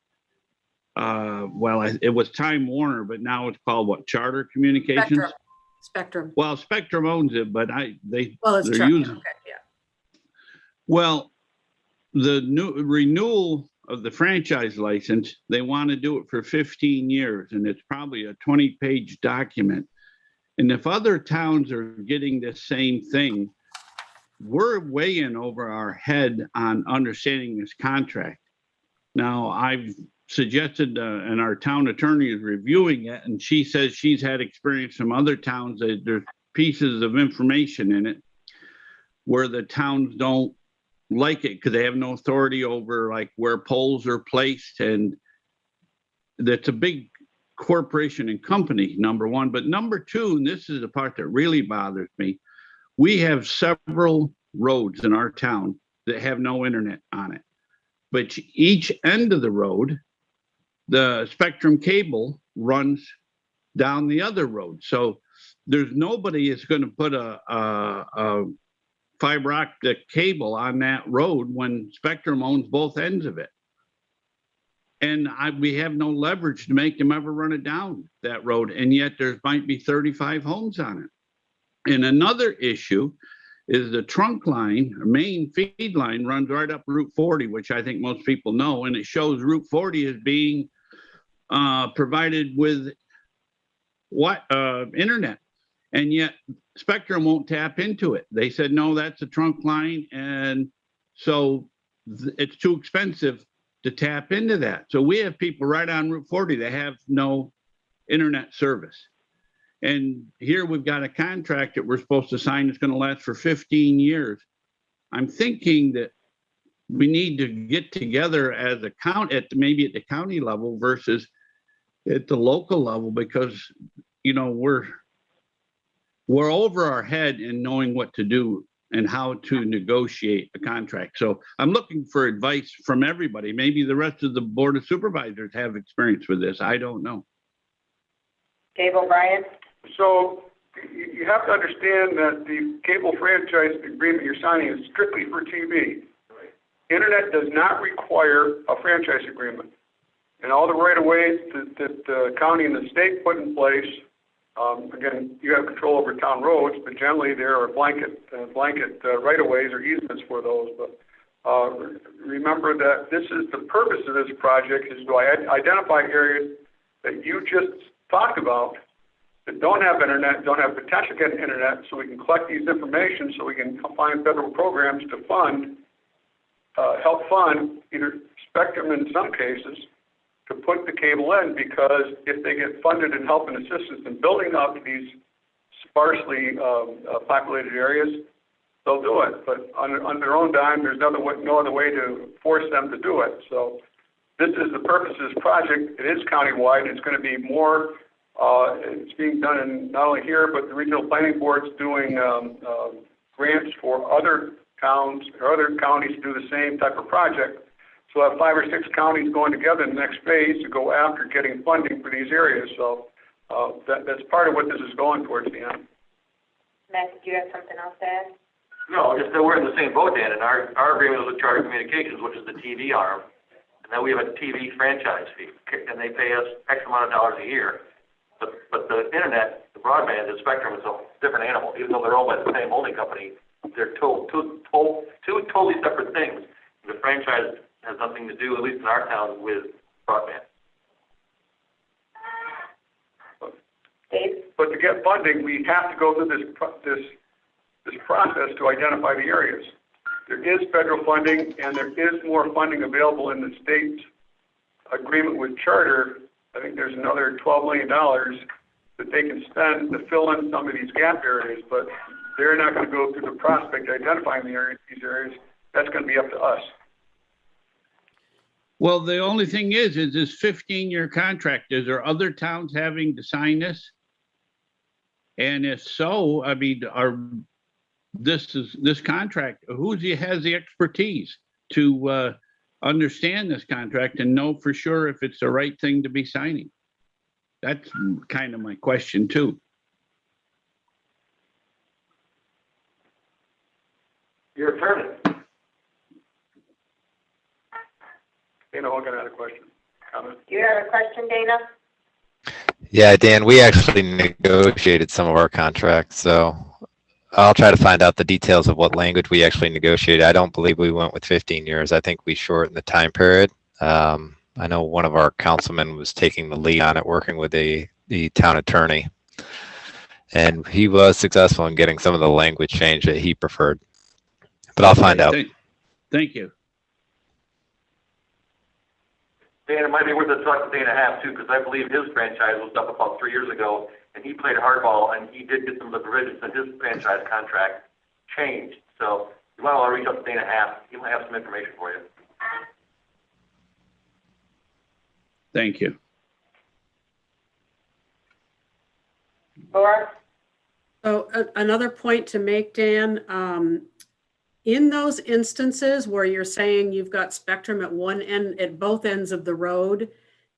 it was Time Warner, but now it's called what, Charter Communications? Spectrum. Well, Spectrum owns it, but they're Charter. using. Okay, yeah. Well, the new renewal of the franchise license, they want to do it for 15 years, and it's probably a 20-page document. And if other towns are getting the same thing, we're way in over our head on understanding this contract. Now, I've suggested, and our town attorney is reviewing it, and she says she's had experience from other towns that there's pieces of information in it where the towns don't like it because they have no authority over like where poles are placed, and that's a big corporation and company, number one. But number two, and this is the part that really bothers me, we have several roads in our town that have no internet on it, but each end of the road, the Spectrum cable runs down the other road. So there's nobody is going to put a fiber optic cable on that road when Spectrum owns both ends of it. And we have no leverage to make them ever run it down that road. And yet there might be 35 homes on it. And another issue is the trunk line, or main feed line, runs right up Route 40, which I think most people know. And it shows Route 40 as being provided with internet. And yet Spectrum won't tap into it. They said, no, that's a trunk line. And so it's too expensive to tap into that. So we have people right on Route 40 that have no internet service. And here we've got a contract that we're supposed to sign that's going to last for 15 years. I'm thinking that we need to get together as a county, maybe at the county level versus at the local level, because, we're over our head in knowing what to do and how to negotiate a contract. So I'm looking for advice from everybody. Maybe the rest of the Board of Supervisors have experience with this. I don't know. Dave O'Brien? So you have to understand that the cable franchise agreement you're signing is strictly for TV. Right. Internet does not require a franchise agreement. And all the right-of-ways that the county and the state put in place Again, you have control over town roads, but generally there are blanket right-of-ways or easements for those. But remember that this is the purpose of this project is to identify areas that you just talked about that don't have internet, don't have potential to get internet, so we can collect these information so we can find federal programs to help fund either spectrum in some cases to put the cable in, because if they get funded and help and assistance in building up these sparsely populated areas, they'll do it. But on their own dime, there's no other way to force them to do it. So this is the purpose of this project. It is countywide. It's going to be more. It's being done in not only here, but the regional planning board's doing grants for other towns or other counties to do the same type of project. So we'll have 5 or 6 counties going together in the next phase to go after getting funding for these areas. So that's part of what this is going towards the end. Matt, did you have something else to add? No, just that we're in the same boat, Dan, and our agreement was with Charter Communications, which is the TV arm, and then we have a TV franchise fee, and they pay us X amount of dollars a year. But the internet, the broadband, the spectrum is a different animal. Even though they're owned by the same holding company, they're two totally separate things. The franchise has nothing to do, at least in our town, with broadband. Dave? But to get funding, we have to go through this process to identify the areas. There is federal funding, and there is more funding available in the state's agreement with Charter. I think there's another $12 million that they can spend to fill in some of these gap areas, but they're not going to go through the prospect identifying these areas. That's going to be up to us. Well, the only thing is this 15-year contract. Is there other towns having to sign this? And if so, I mean, this contract, has the expertise to understand this contract and know for sure if it's the right thing to be signing? That's kind of my question too. Your attorney. Dana Hogan had a question. Comment? Do you have a question, Dana? Yeah, Dan, we actually negotiated some of our contracts, so I'll try to find out the details of what language we actually negotiated. I don't believe we went with 15 years. I think we shortened the time period. I know one of our councilmen was taking the lead on it, working with the town attorney, and he was successful in getting some of the language changed that he preferred. But I'll find out. Thank you. Dan, it might be worth a talk to Dana Half too, because I believe his franchise was up about 3 years ago, and he played hardball, and he did get some of the provisions in his franchise contract changed. So you might want to reach out to Dana Half. He might have some information for you. Thank you. Laura? So another point to make, Dan, in those instances where you're saying you've got spectrum at one end, at both ends of the road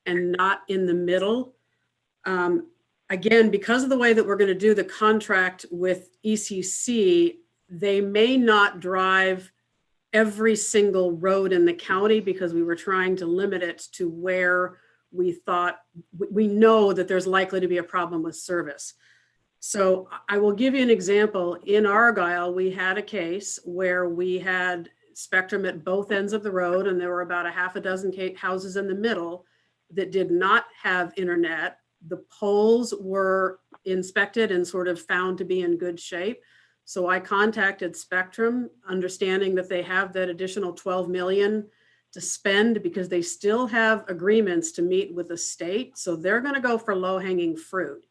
and not in the middle, again, because of the way that we're going to do the contract with ECC, they may not drive every single road in the county because we were trying to limit it to where we thought, we know that there's likely to be a problem with service. So I will give you an example. In Argyle, we had a case where we had spectrum at both ends of the road, and there were about a half a dozen houses in the middle that did not have internet. The poles were inspected and sort of found to be in good shape. So I contacted Spectrum, understanding that they have that additional 12 million to spend because they still have agreements to meet with the state. So they're going to go for low-hanging fruit.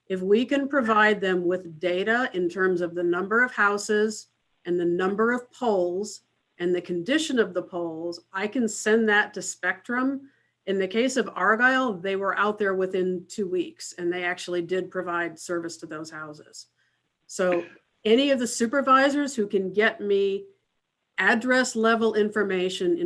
If we can provide them with data in terms of the number of houses and the number of poles and the condition of the poles, I can send that to Spectrum. In the case of Argyle, they were out there within 2 weeks, and they actually did provide service to those houses. So any of the supervisors who can get me address level information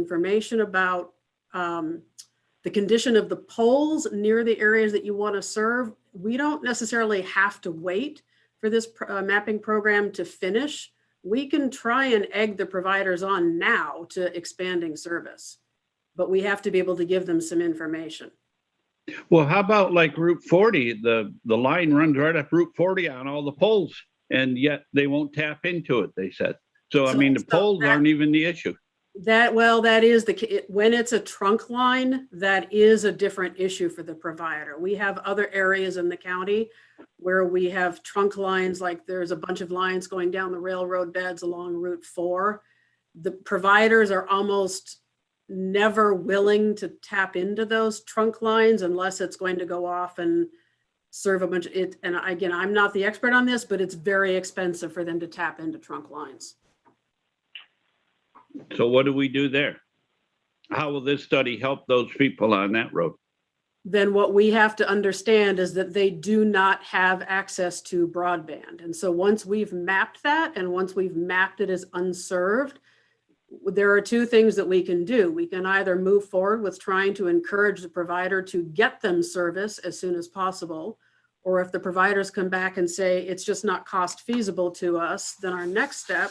about the condition of the poles near the areas that you want to serve, we don't necessarily have to wait for this mapping program to finish. We can try and egg the providers on now to expanding service, but we have to be able to give them some information. Well, how about like Route 40? The line runs right up Route 40 on all the poles, and yet they won't tap into it, they said. So, I mean, the poles aren't even the issue. That is when it's a trunk line, that is a different issue for the provider. We have other areas in the county where we have trunk lines, like there's a bunch of lines going down the railroad beds along Route 4. The providers are almost never willing to tap into those trunk lines unless it's going to go off and serve a bunch of it. And again, I'm not the expert on this, but it's very expensive for them to tap into trunk lines. So what do we do there? How will this study help those people on that road? Then what we have to understand is that they do not have access to broadband. And so once we've mapped that, and once we've mapped it as unserved, there are two things that we can do. We can either move forward with trying to encourage the provider to get them service as soon as possible, or if the providers come back and say it's just not cost feasible to us, then our next step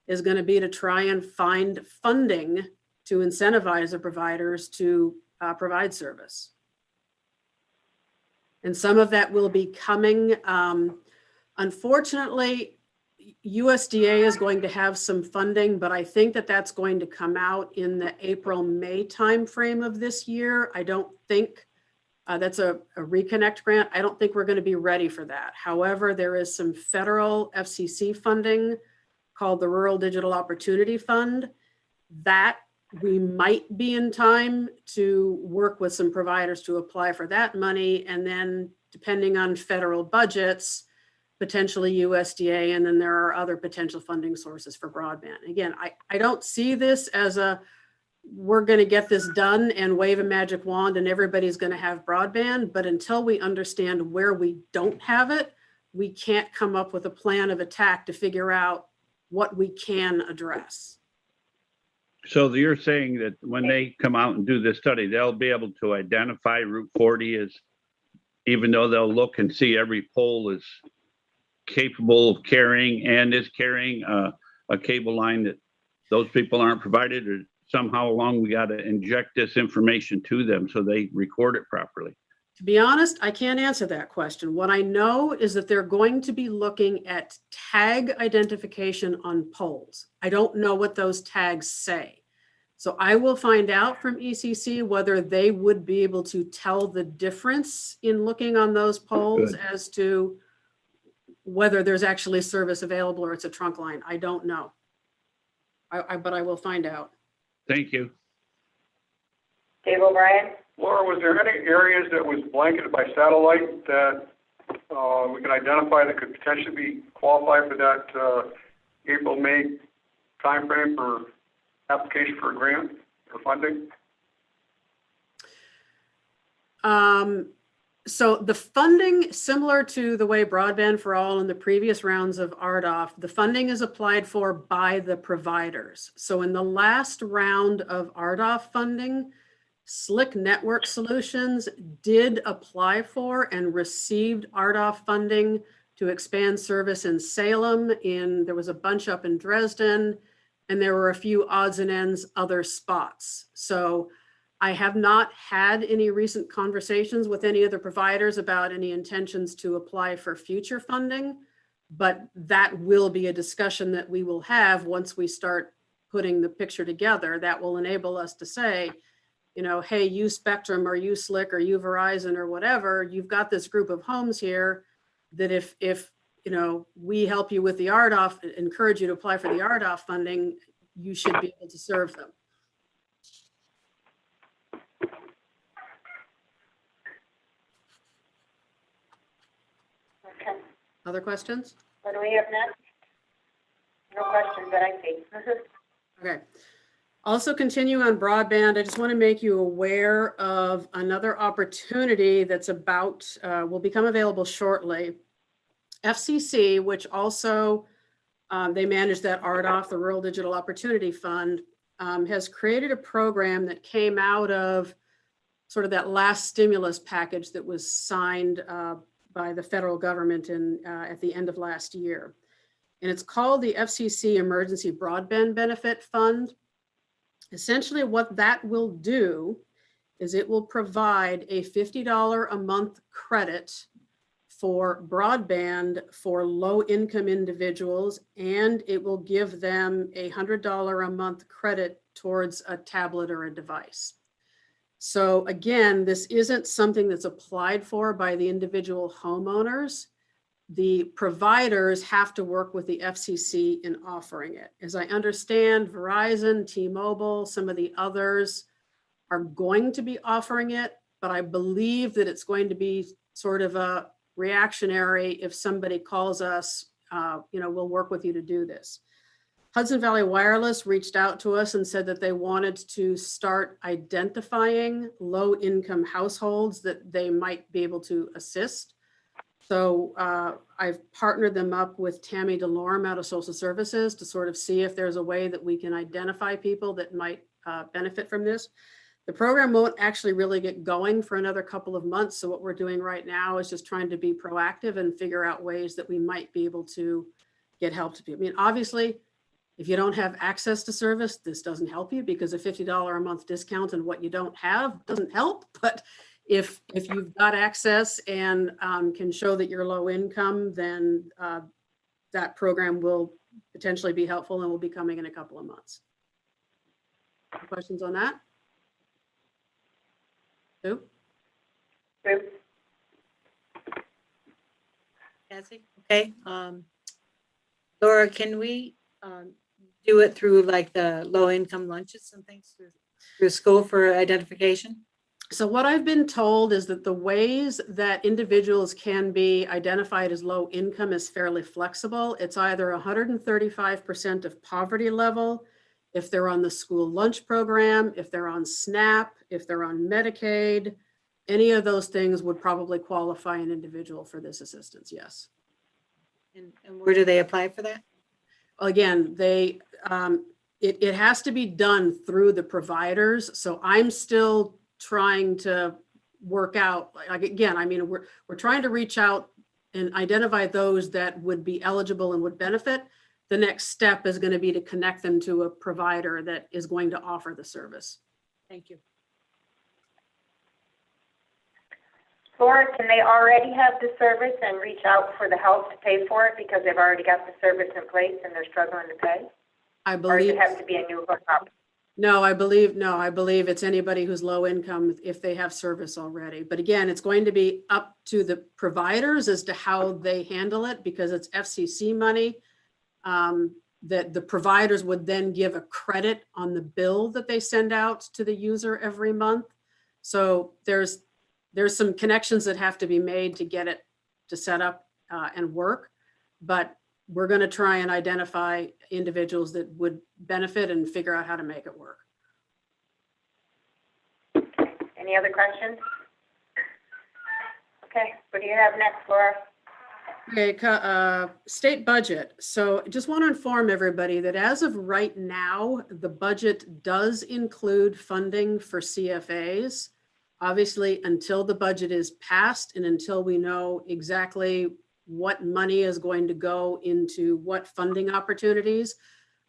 is going to be to try and find funding to incentivize the providers to provide service. And some of that will be coming. Unfortunately, USDA is going to have some funding, but I think that that's going to come out in the April-May timeframe of this year. I don't think that's a reconnect grant. I don't think we're going to be ready for that. However, there is some federal FCC funding called the Rural Digital Opportunity Fund that we might be in time to work with some providers to apply for that money. And then depending on federal budgets, potentially USDA, and then there are other potential funding sources for broadband. Again, I don't see this as we're going to get this done and wave a magic wand and everybody's going to have broadband. But until we understand where we don't have it, we can't come up with a plan of attack to figure out what we can address. So you're saying that when they come out and do this study, they'll be able to identify Route 40 as, even though they'll look and see every pole is capable of carrying and is carrying a cable line that those people aren't provided, or somehow along we got to inject this information to them so they record it properly? To be honest, I can't answer that question. What I know is that they're going to be looking at tag identification on poles. I don't know what those tags say. So I will find out from ECC whether they would be able to tell the difference in looking on those poles as to whether there's actually service available or it's a trunk line. I don't know. But I will find out. Thank you. Dave O'Brien? Laura, was there any areas that was blanketed by satellite that we can identify that could potentially be qualified for that April, May timeframe for application for a grant or funding? So the funding, similar to the way Broadband for All in the previous rounds of RDOF, the funding is applied for by the providers. So in the last round of RDOF funding, Slick Network Solutions did apply for and received RDOF funding to expand service in Salem. There was a bunch up in Dresden, and there were a few odds and ends other spots. So I have not had any recent conversations with any other providers about any intentions to apply for future funding, but that will be a discussion that we will have once we start putting the picture together. That will enable us to say, you know, hey, you Spectrum or you Slick or you Verizon or whatever, you've got this group of homes here that if you know, we help you with the RDOF, encourage you to apply for the RDOF funding, you should be able to serve them. Okay. Other questions? What do we have next? No questions that I see. Okay. Also continue on broadband. I just want to make you aware of another opportunity that's will become available shortly. FCC, which also they manage that RDOF, the Rural Digital Opportunity Fund, has created a program that came out of sort of that last stimulus package that was signed by the federal government at the end of last year. And it's called the FCC Emergency Broadband Benefit Fund. Essentially what that will do is it will provide a $50 a month credit for broadband for low-income individuals, and it will give them a $100 a month credit towards a tablet or a device. So again, this isn't something that's applied for by the individual homeowners. The providers have to work with the FCC in offering it. As I understand, Verizon, T-Mobile, some of the others are going to be offering it, but I believe that it's going to be sort of a reactionary. If somebody calls us, we'll work with you to do this. Hudson Valley Wireless reached out to us and said that they wanted to start identifying low-income households that they might be able to assist. So I've partnered them up with Tammy DeLorme out of Social Services to sort of see if there's a way that we can identify people that might benefit from this. The program won't actually really get going for another couple of months. So what we're doing right now is just trying to be proactive and figure out ways that we might be able to get help to people. I mean, obviously, if you don't have access to service, this doesn't help you because a $50 a month discount and what you don't have doesn't help. But if you've got access and can show that you're low income, then that program will potentially be helpful and will be coming in a couple of months. Questions on that? Sue? Cassie? Okay. Laura, can we do it through like the low income lunches and things through school for identification? So what I've been told is that the ways that individuals can be identified as low income is fairly flexible. It's either 135% of poverty level, if they're on the school lunch program, if they're on SNAP, if they're on Medicaid, any of those things would probably qualify an individual for this assistance, yes. And where do they apply for that? Again, it has to be done through the providers. So I'm still trying to work out, like, again, I mean, we're trying to reach out and identify those that would be eligible and would benefit. The next step is going to be to connect them to a provider that is going to offer the service. Thank you. Laura, can they already have the service and reach out for the help to pay for it because they've already got the service in place and they're struggling to pay? I Or believe. does it have to be a new hookup? No, I believe it's anybody who's low income if they have service already. But again, it's going to be up to the providers as to how they handle it because it's FCC money. That the providers would then give a credit on the bill that they send out to the user every month. So there's some connections that have to be made to get it to set up and work. But we're going to try and identify individuals that would benefit and figure out how to make it work. Any other questions? Okay, what do you have next, Laura? Okay, state budget. So I just want to inform everybody that as of right now, the budget does include funding for CFAs. Obviously, until the budget is passed and until we know exactly what money is going to go into what funding opportunities,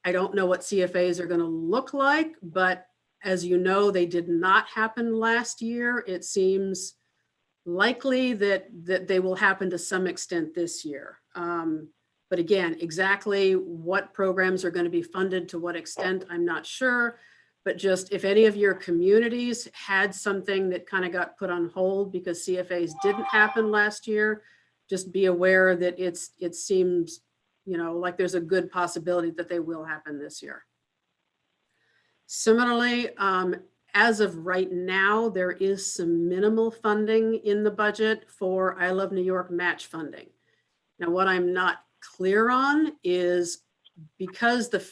I don't know what CFAs are going to look like, but as you know, they did not happen last year. It seems likely that they will happen to some extent this year. But again, exactly what programs are going to be funded to what extent, I'm not sure. But just if any of your communities had something that kind of got put on hold because CFAs didn't happen last year, just be aware that it seems, like there's a good possibility that they will happen this year. Similarly, as of right now, there is some minimal funding in the budget for I Love New York match funding. Now, what I'm not clear on is because the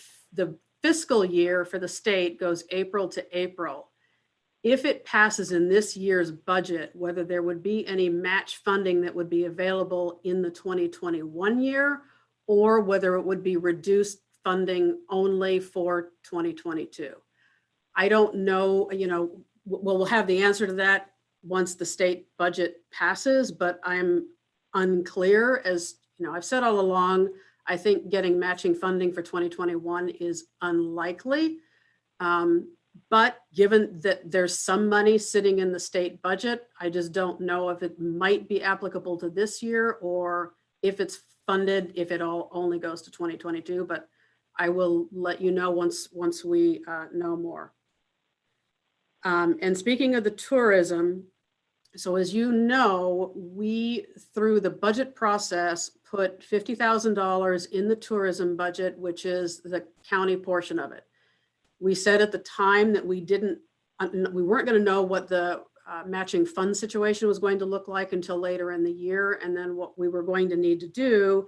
fiscal year for the state goes April to April. If it passes in this year's budget, whether there would be any match funding that would be available in the 2021 year, or whether it would be reduced funding only for 2022. I don't know, we'll have the answer to that once the state budget passes, but I'm unclear. As I've said all along, I think getting matching funding for 2021 is unlikely. But given that there's some money sitting in the state budget, I just don't know if it might be applicable to this year or if it's funded, if it all only goes to 2022, but I will let you know once we know more. And speaking of the tourism, so as you know, we, through the budget process, put $50,000 in the tourism budget, which is the county portion of it. We said at the time that we weren't going to know what the matching fund situation was going to look like until later in the year. And then what we were going to need to do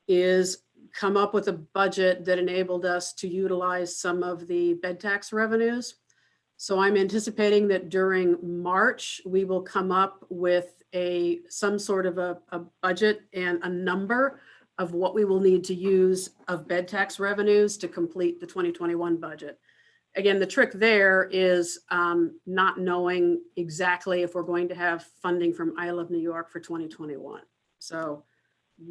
is come up with a budget that enabled us to utilize some of the bed tax revenues. So I'm anticipating that during March, we will come up with some sort of a budget and a number of what we will need to use of bed tax revenues to complete the 2021 budget. Again, the trick there is not knowing exactly if we're going to have funding from I Love New York for 2021. So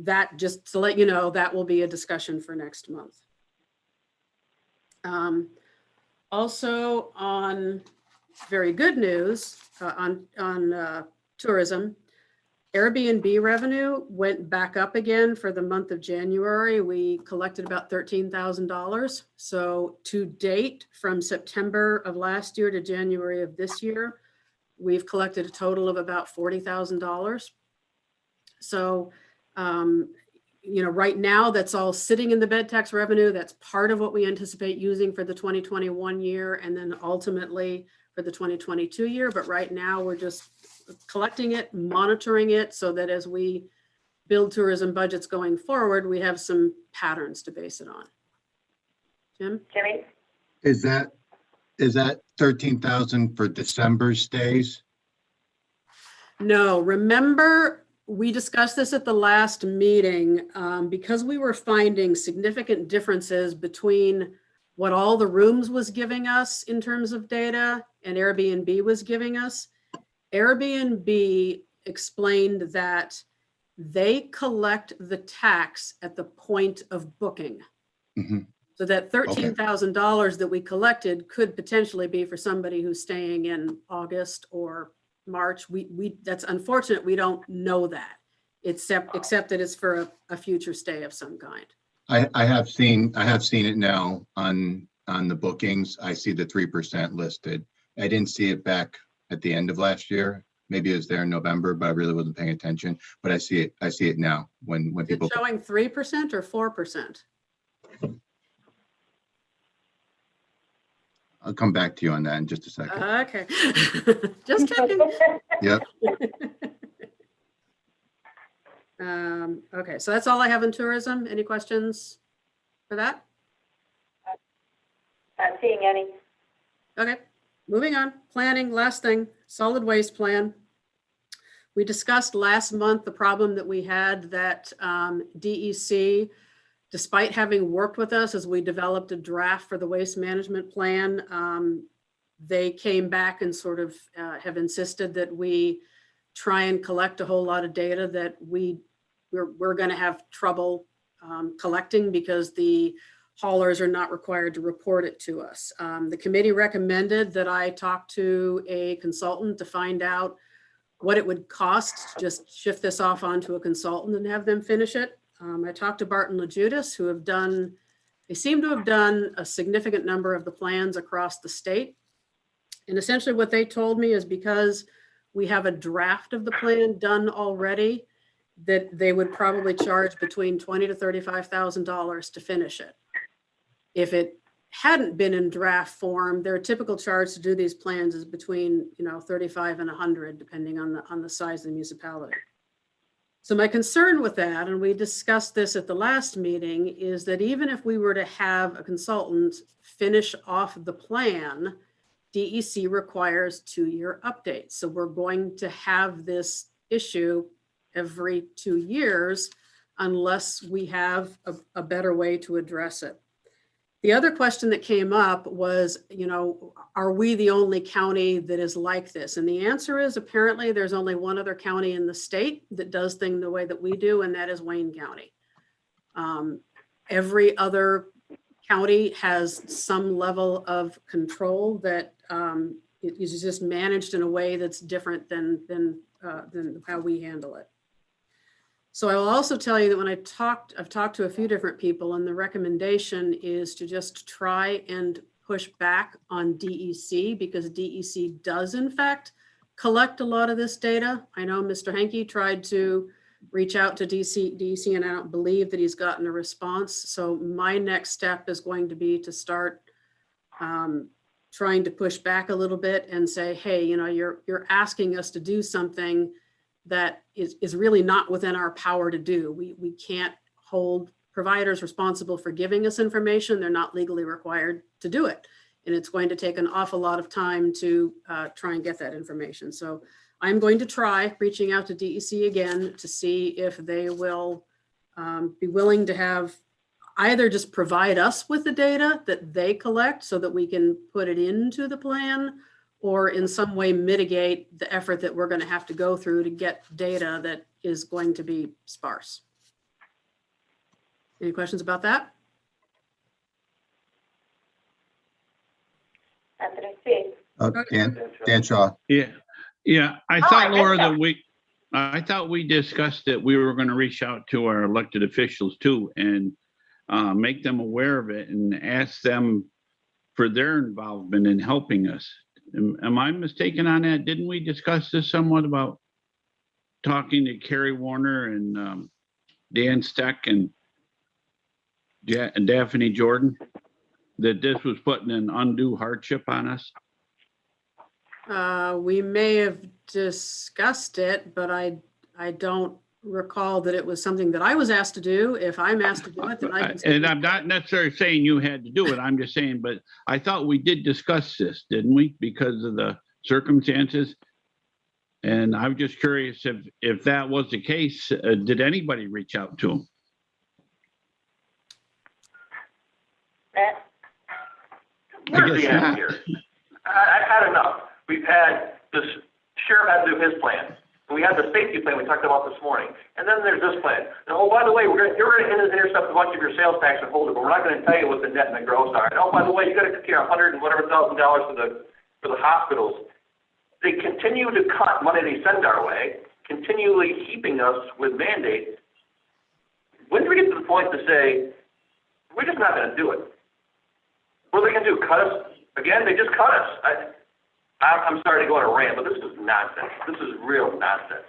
that, just to let you know, that will be a discussion for next month. Also, on very good news on tourism, Airbnb revenue went back up again for the month of January. We collected about $13,000. So to date, from September of last year to January of this year, we've collected a total of about $40,000. So, right now that's all sitting in the bed tax revenue. That's part of what we anticipate using for the 2021 year and then ultimately for the 2022 year. But right now we're just collecting it, monitoring it so that as we build tourism budgets going forward, we have some patterns to base it on. Jimmy? Is that 13,000 for December stays? No, remember, we discussed this at the last meeting because we were finding significant differences between what all the rooms was giving us in terms of data and Airbnb was giving us. Airbnb explained that they collect the tax at the point of booking. Mm-hmm. So that $13,000 that we collected could potentially be for somebody who's staying in August or March. That's unfortunate. We don't know that, except that it's for a future stay of some kind. I have seen it now on the bookings. I see the 3% listed. I didn't see it back at the end of last year. Maybe it was there in November, but I really wasn't paying attention. But I see it now when people. Is it showing 3% or 4%? I'll come back to you on that in just a second. Okay, just checking. Yep. Okay, so that's all I have in tourism. Any questions for that? Not seeing any. Okay, moving on. Planning, last thing, solid waste plan. We discussed last month the problem that we had that DEC, despite having worked with us as we developed a draft for the waste management plan, they came back and sort of have insisted that we try and collect a whole lot of data that we're going to have trouble collecting because the haulers are not required to report it to us. The committee recommended that I talk to a consultant to find out what it would cost to just shift this off onto a consultant and have them finish it. I talked to Barton LaJudas, they seem to have done a significant number of the plans across the state. And essentially what they told me is because we have a draft of the plan done already, that they would probably charge between $20,000 to $35,000 to finish it. If it hadn't been in draft form, their typical charge to do these plans is between $35,000 and $100,000, depending on the size of the municipality. So my concern with that, and we discussed this at the last meeting, is that even if we were to have a consultant finish off the plan, DEC requires 2-year updates. So we're going to have this issue every 2 years unless we have a better way to address it. The other question that came up was, are we the only county that is like this? And the answer is apparently there's only one other county in the state that does things the way that we do, and that is Wayne County. Every other county has some level of control that it is just managed in a way that's different than how we handle it. So I will also tell you that when I've talked to a few different people, and the recommendation is to just try and push back on DEC, because DEC does in fact collect a lot of this data. I know Mr. Henke tried to reach out to DEC, and I don't believe that he's gotten a response. So my next step is going to be to start trying to push back a little bit and say, hey, you know, you're asking us to do something that is really not within our power to do. We can't hold providers responsible for giving us information. They're not legally required to do it. And it's going to take an awful lot of time to try and get that information. So I'm going to try reaching out to DEC again to see if they will be willing to have either just provide us with the data that they collect so that we can put it into the plan, or in some way mitigate the effort that we're going to have to go through to get data that is going to be sparse. Any questions about that? Anthony C. Dan Shaw. Yeah. I thought, Laura, I thought we discussed that we were going to reach out to our elected officials too, and make them aware of it and ask them for their involvement in helping us. Am I mistaken on that? Didn't we discuss this somewhat about talking to Kerry Warner and Dan Steck and Daphne Jordan, that this was putting an undue hardship on us? We may have discussed it, but I don't recall that it was something that I was asked to do. If I'm asked to do it, then I can. And I'm not necessarily saying you had to do it. I'm just saying, but I thought we did discuss this, didn't we? Because of the circumstances. And I'm just curious if that was the case, did anybody reach out to them? Matt? Here's the answer here. I've had enough. We've had this sheriff had to do his plan. And we had the safety plan we talked about this morning. And then there's this plan. And oh, by the way, you're going to intercept a bunch of your sales tax and hold it, but we're not going to tell you what the net and the gross are. And oh, by the way, you got to take care of $100 and whatever $1,000 for the hospitals. They continue to cut money they send our way, continually heaping us with mandates. When do we get to the point to say, we're just not going to do it? What are they going to do, cut us? Again, they just cut us. I'm sorry to go on a rant, but this is nonsense. This is real nonsense.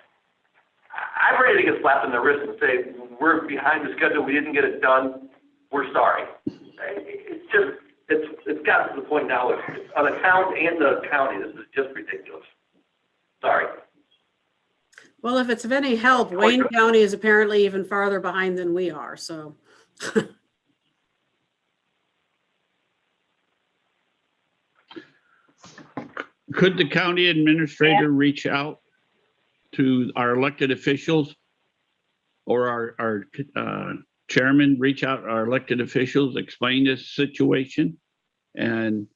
I'm ready to get slapped in the wrist and say, we're behind the schedule, we didn't get it done, we're sorry. It's gotten to the point now, it's on the town and the county, this is just ridiculous. Sorry. Well, if it's of any help, Wayne County is apparently even farther behind than we are, so. Could the county administrator reach out to our elected officials, or our chairman reach out to our elected officials, explain this situation and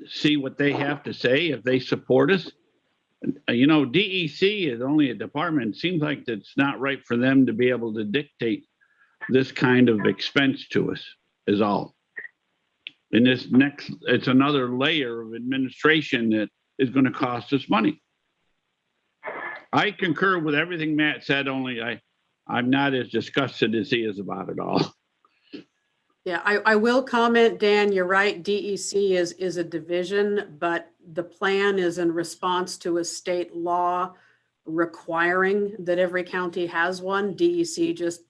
see what they have to say, if they support us? You know, DEC is only a department. It seems like it's not right for them to be able to dictate this kind of expense to us, is all. And it's another layer of administration that is going to cost us money. I concur with everything Matt said, only I'm not as disgusted as he is about it all. Yeah, I will comment, Dan, you're right. DEC is a division, but the plan is in response to a state law requiring that every county has one. DEC just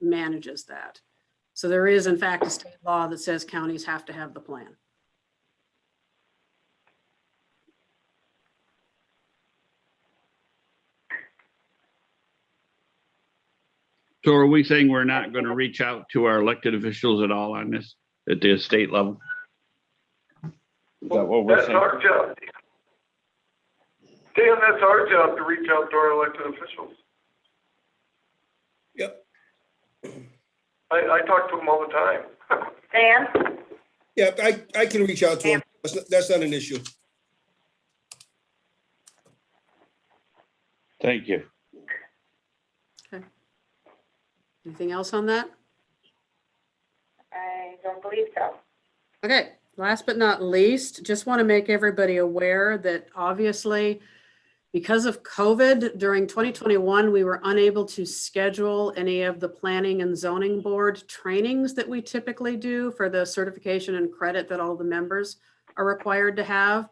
manages that. So there is, in fact, a state law that says counties have to have the plan. So are we saying we're not going to reach out to our elected officials at all on this at the state level? Is that what we're saying? That's our job. Dan, that's our job to reach out to our elected officials. Yep. I talk to them all the time. Dan? Yeah, I can reach out to him. That's not an issue. Thank you. Okay. Anything else on that? I don't believe so. Okay, last but not least, just want to make everybody aware that obviously because of COVID during 2021, we were unable to schedule any of the planning and zoning board trainings that we typically do for the certification and credit that all the members are required to have.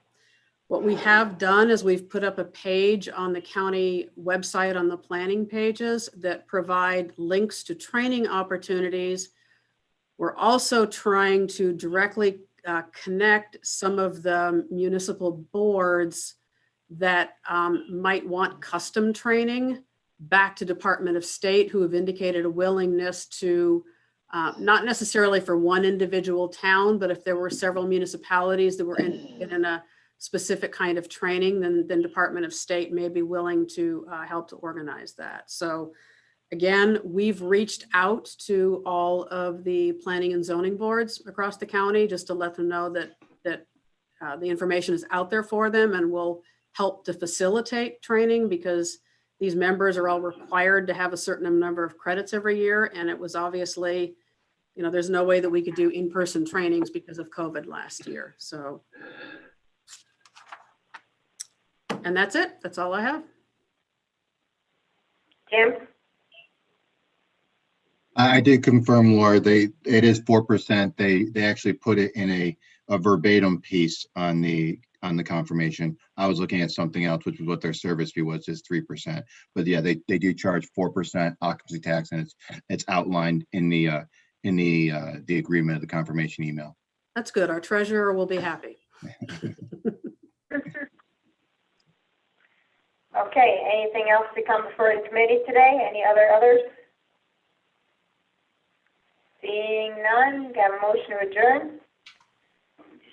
What we have done is we've put up a page on the county website on the planning pages that provide links to training opportunities. We're also trying to directly connect some of the municipal boards that might want custom training back to Department of State, who have indicated a willingness to, not necessarily for one individual town, but if there were several municipalities that were in a specific kind of training, then Department of State may be willing to help to organize that. So again, we've reached out to all of the planning and zoning boards across the county just to let them know that the information is out there for them, and will help to facilitate training, because these members are all required to have a certain number of credits every year. And it was obviously, there's no way that we could do in-person trainings because of COVID last year. So, and that's it. That's all I have. Jim? I did confirm, Laura, it is 4%. They actually put it in a verbatim piece on the confirmation. I was looking at something else, which is what their service fee was, is 3%. But yeah, they do charge 4% occupancy tax, and it's outlined in the agreement of the confirmation email. That's good. Our treasurer will be happy. Okay, anything else to come before the committee today? Any others? Seeing none, got a motion to adjourn?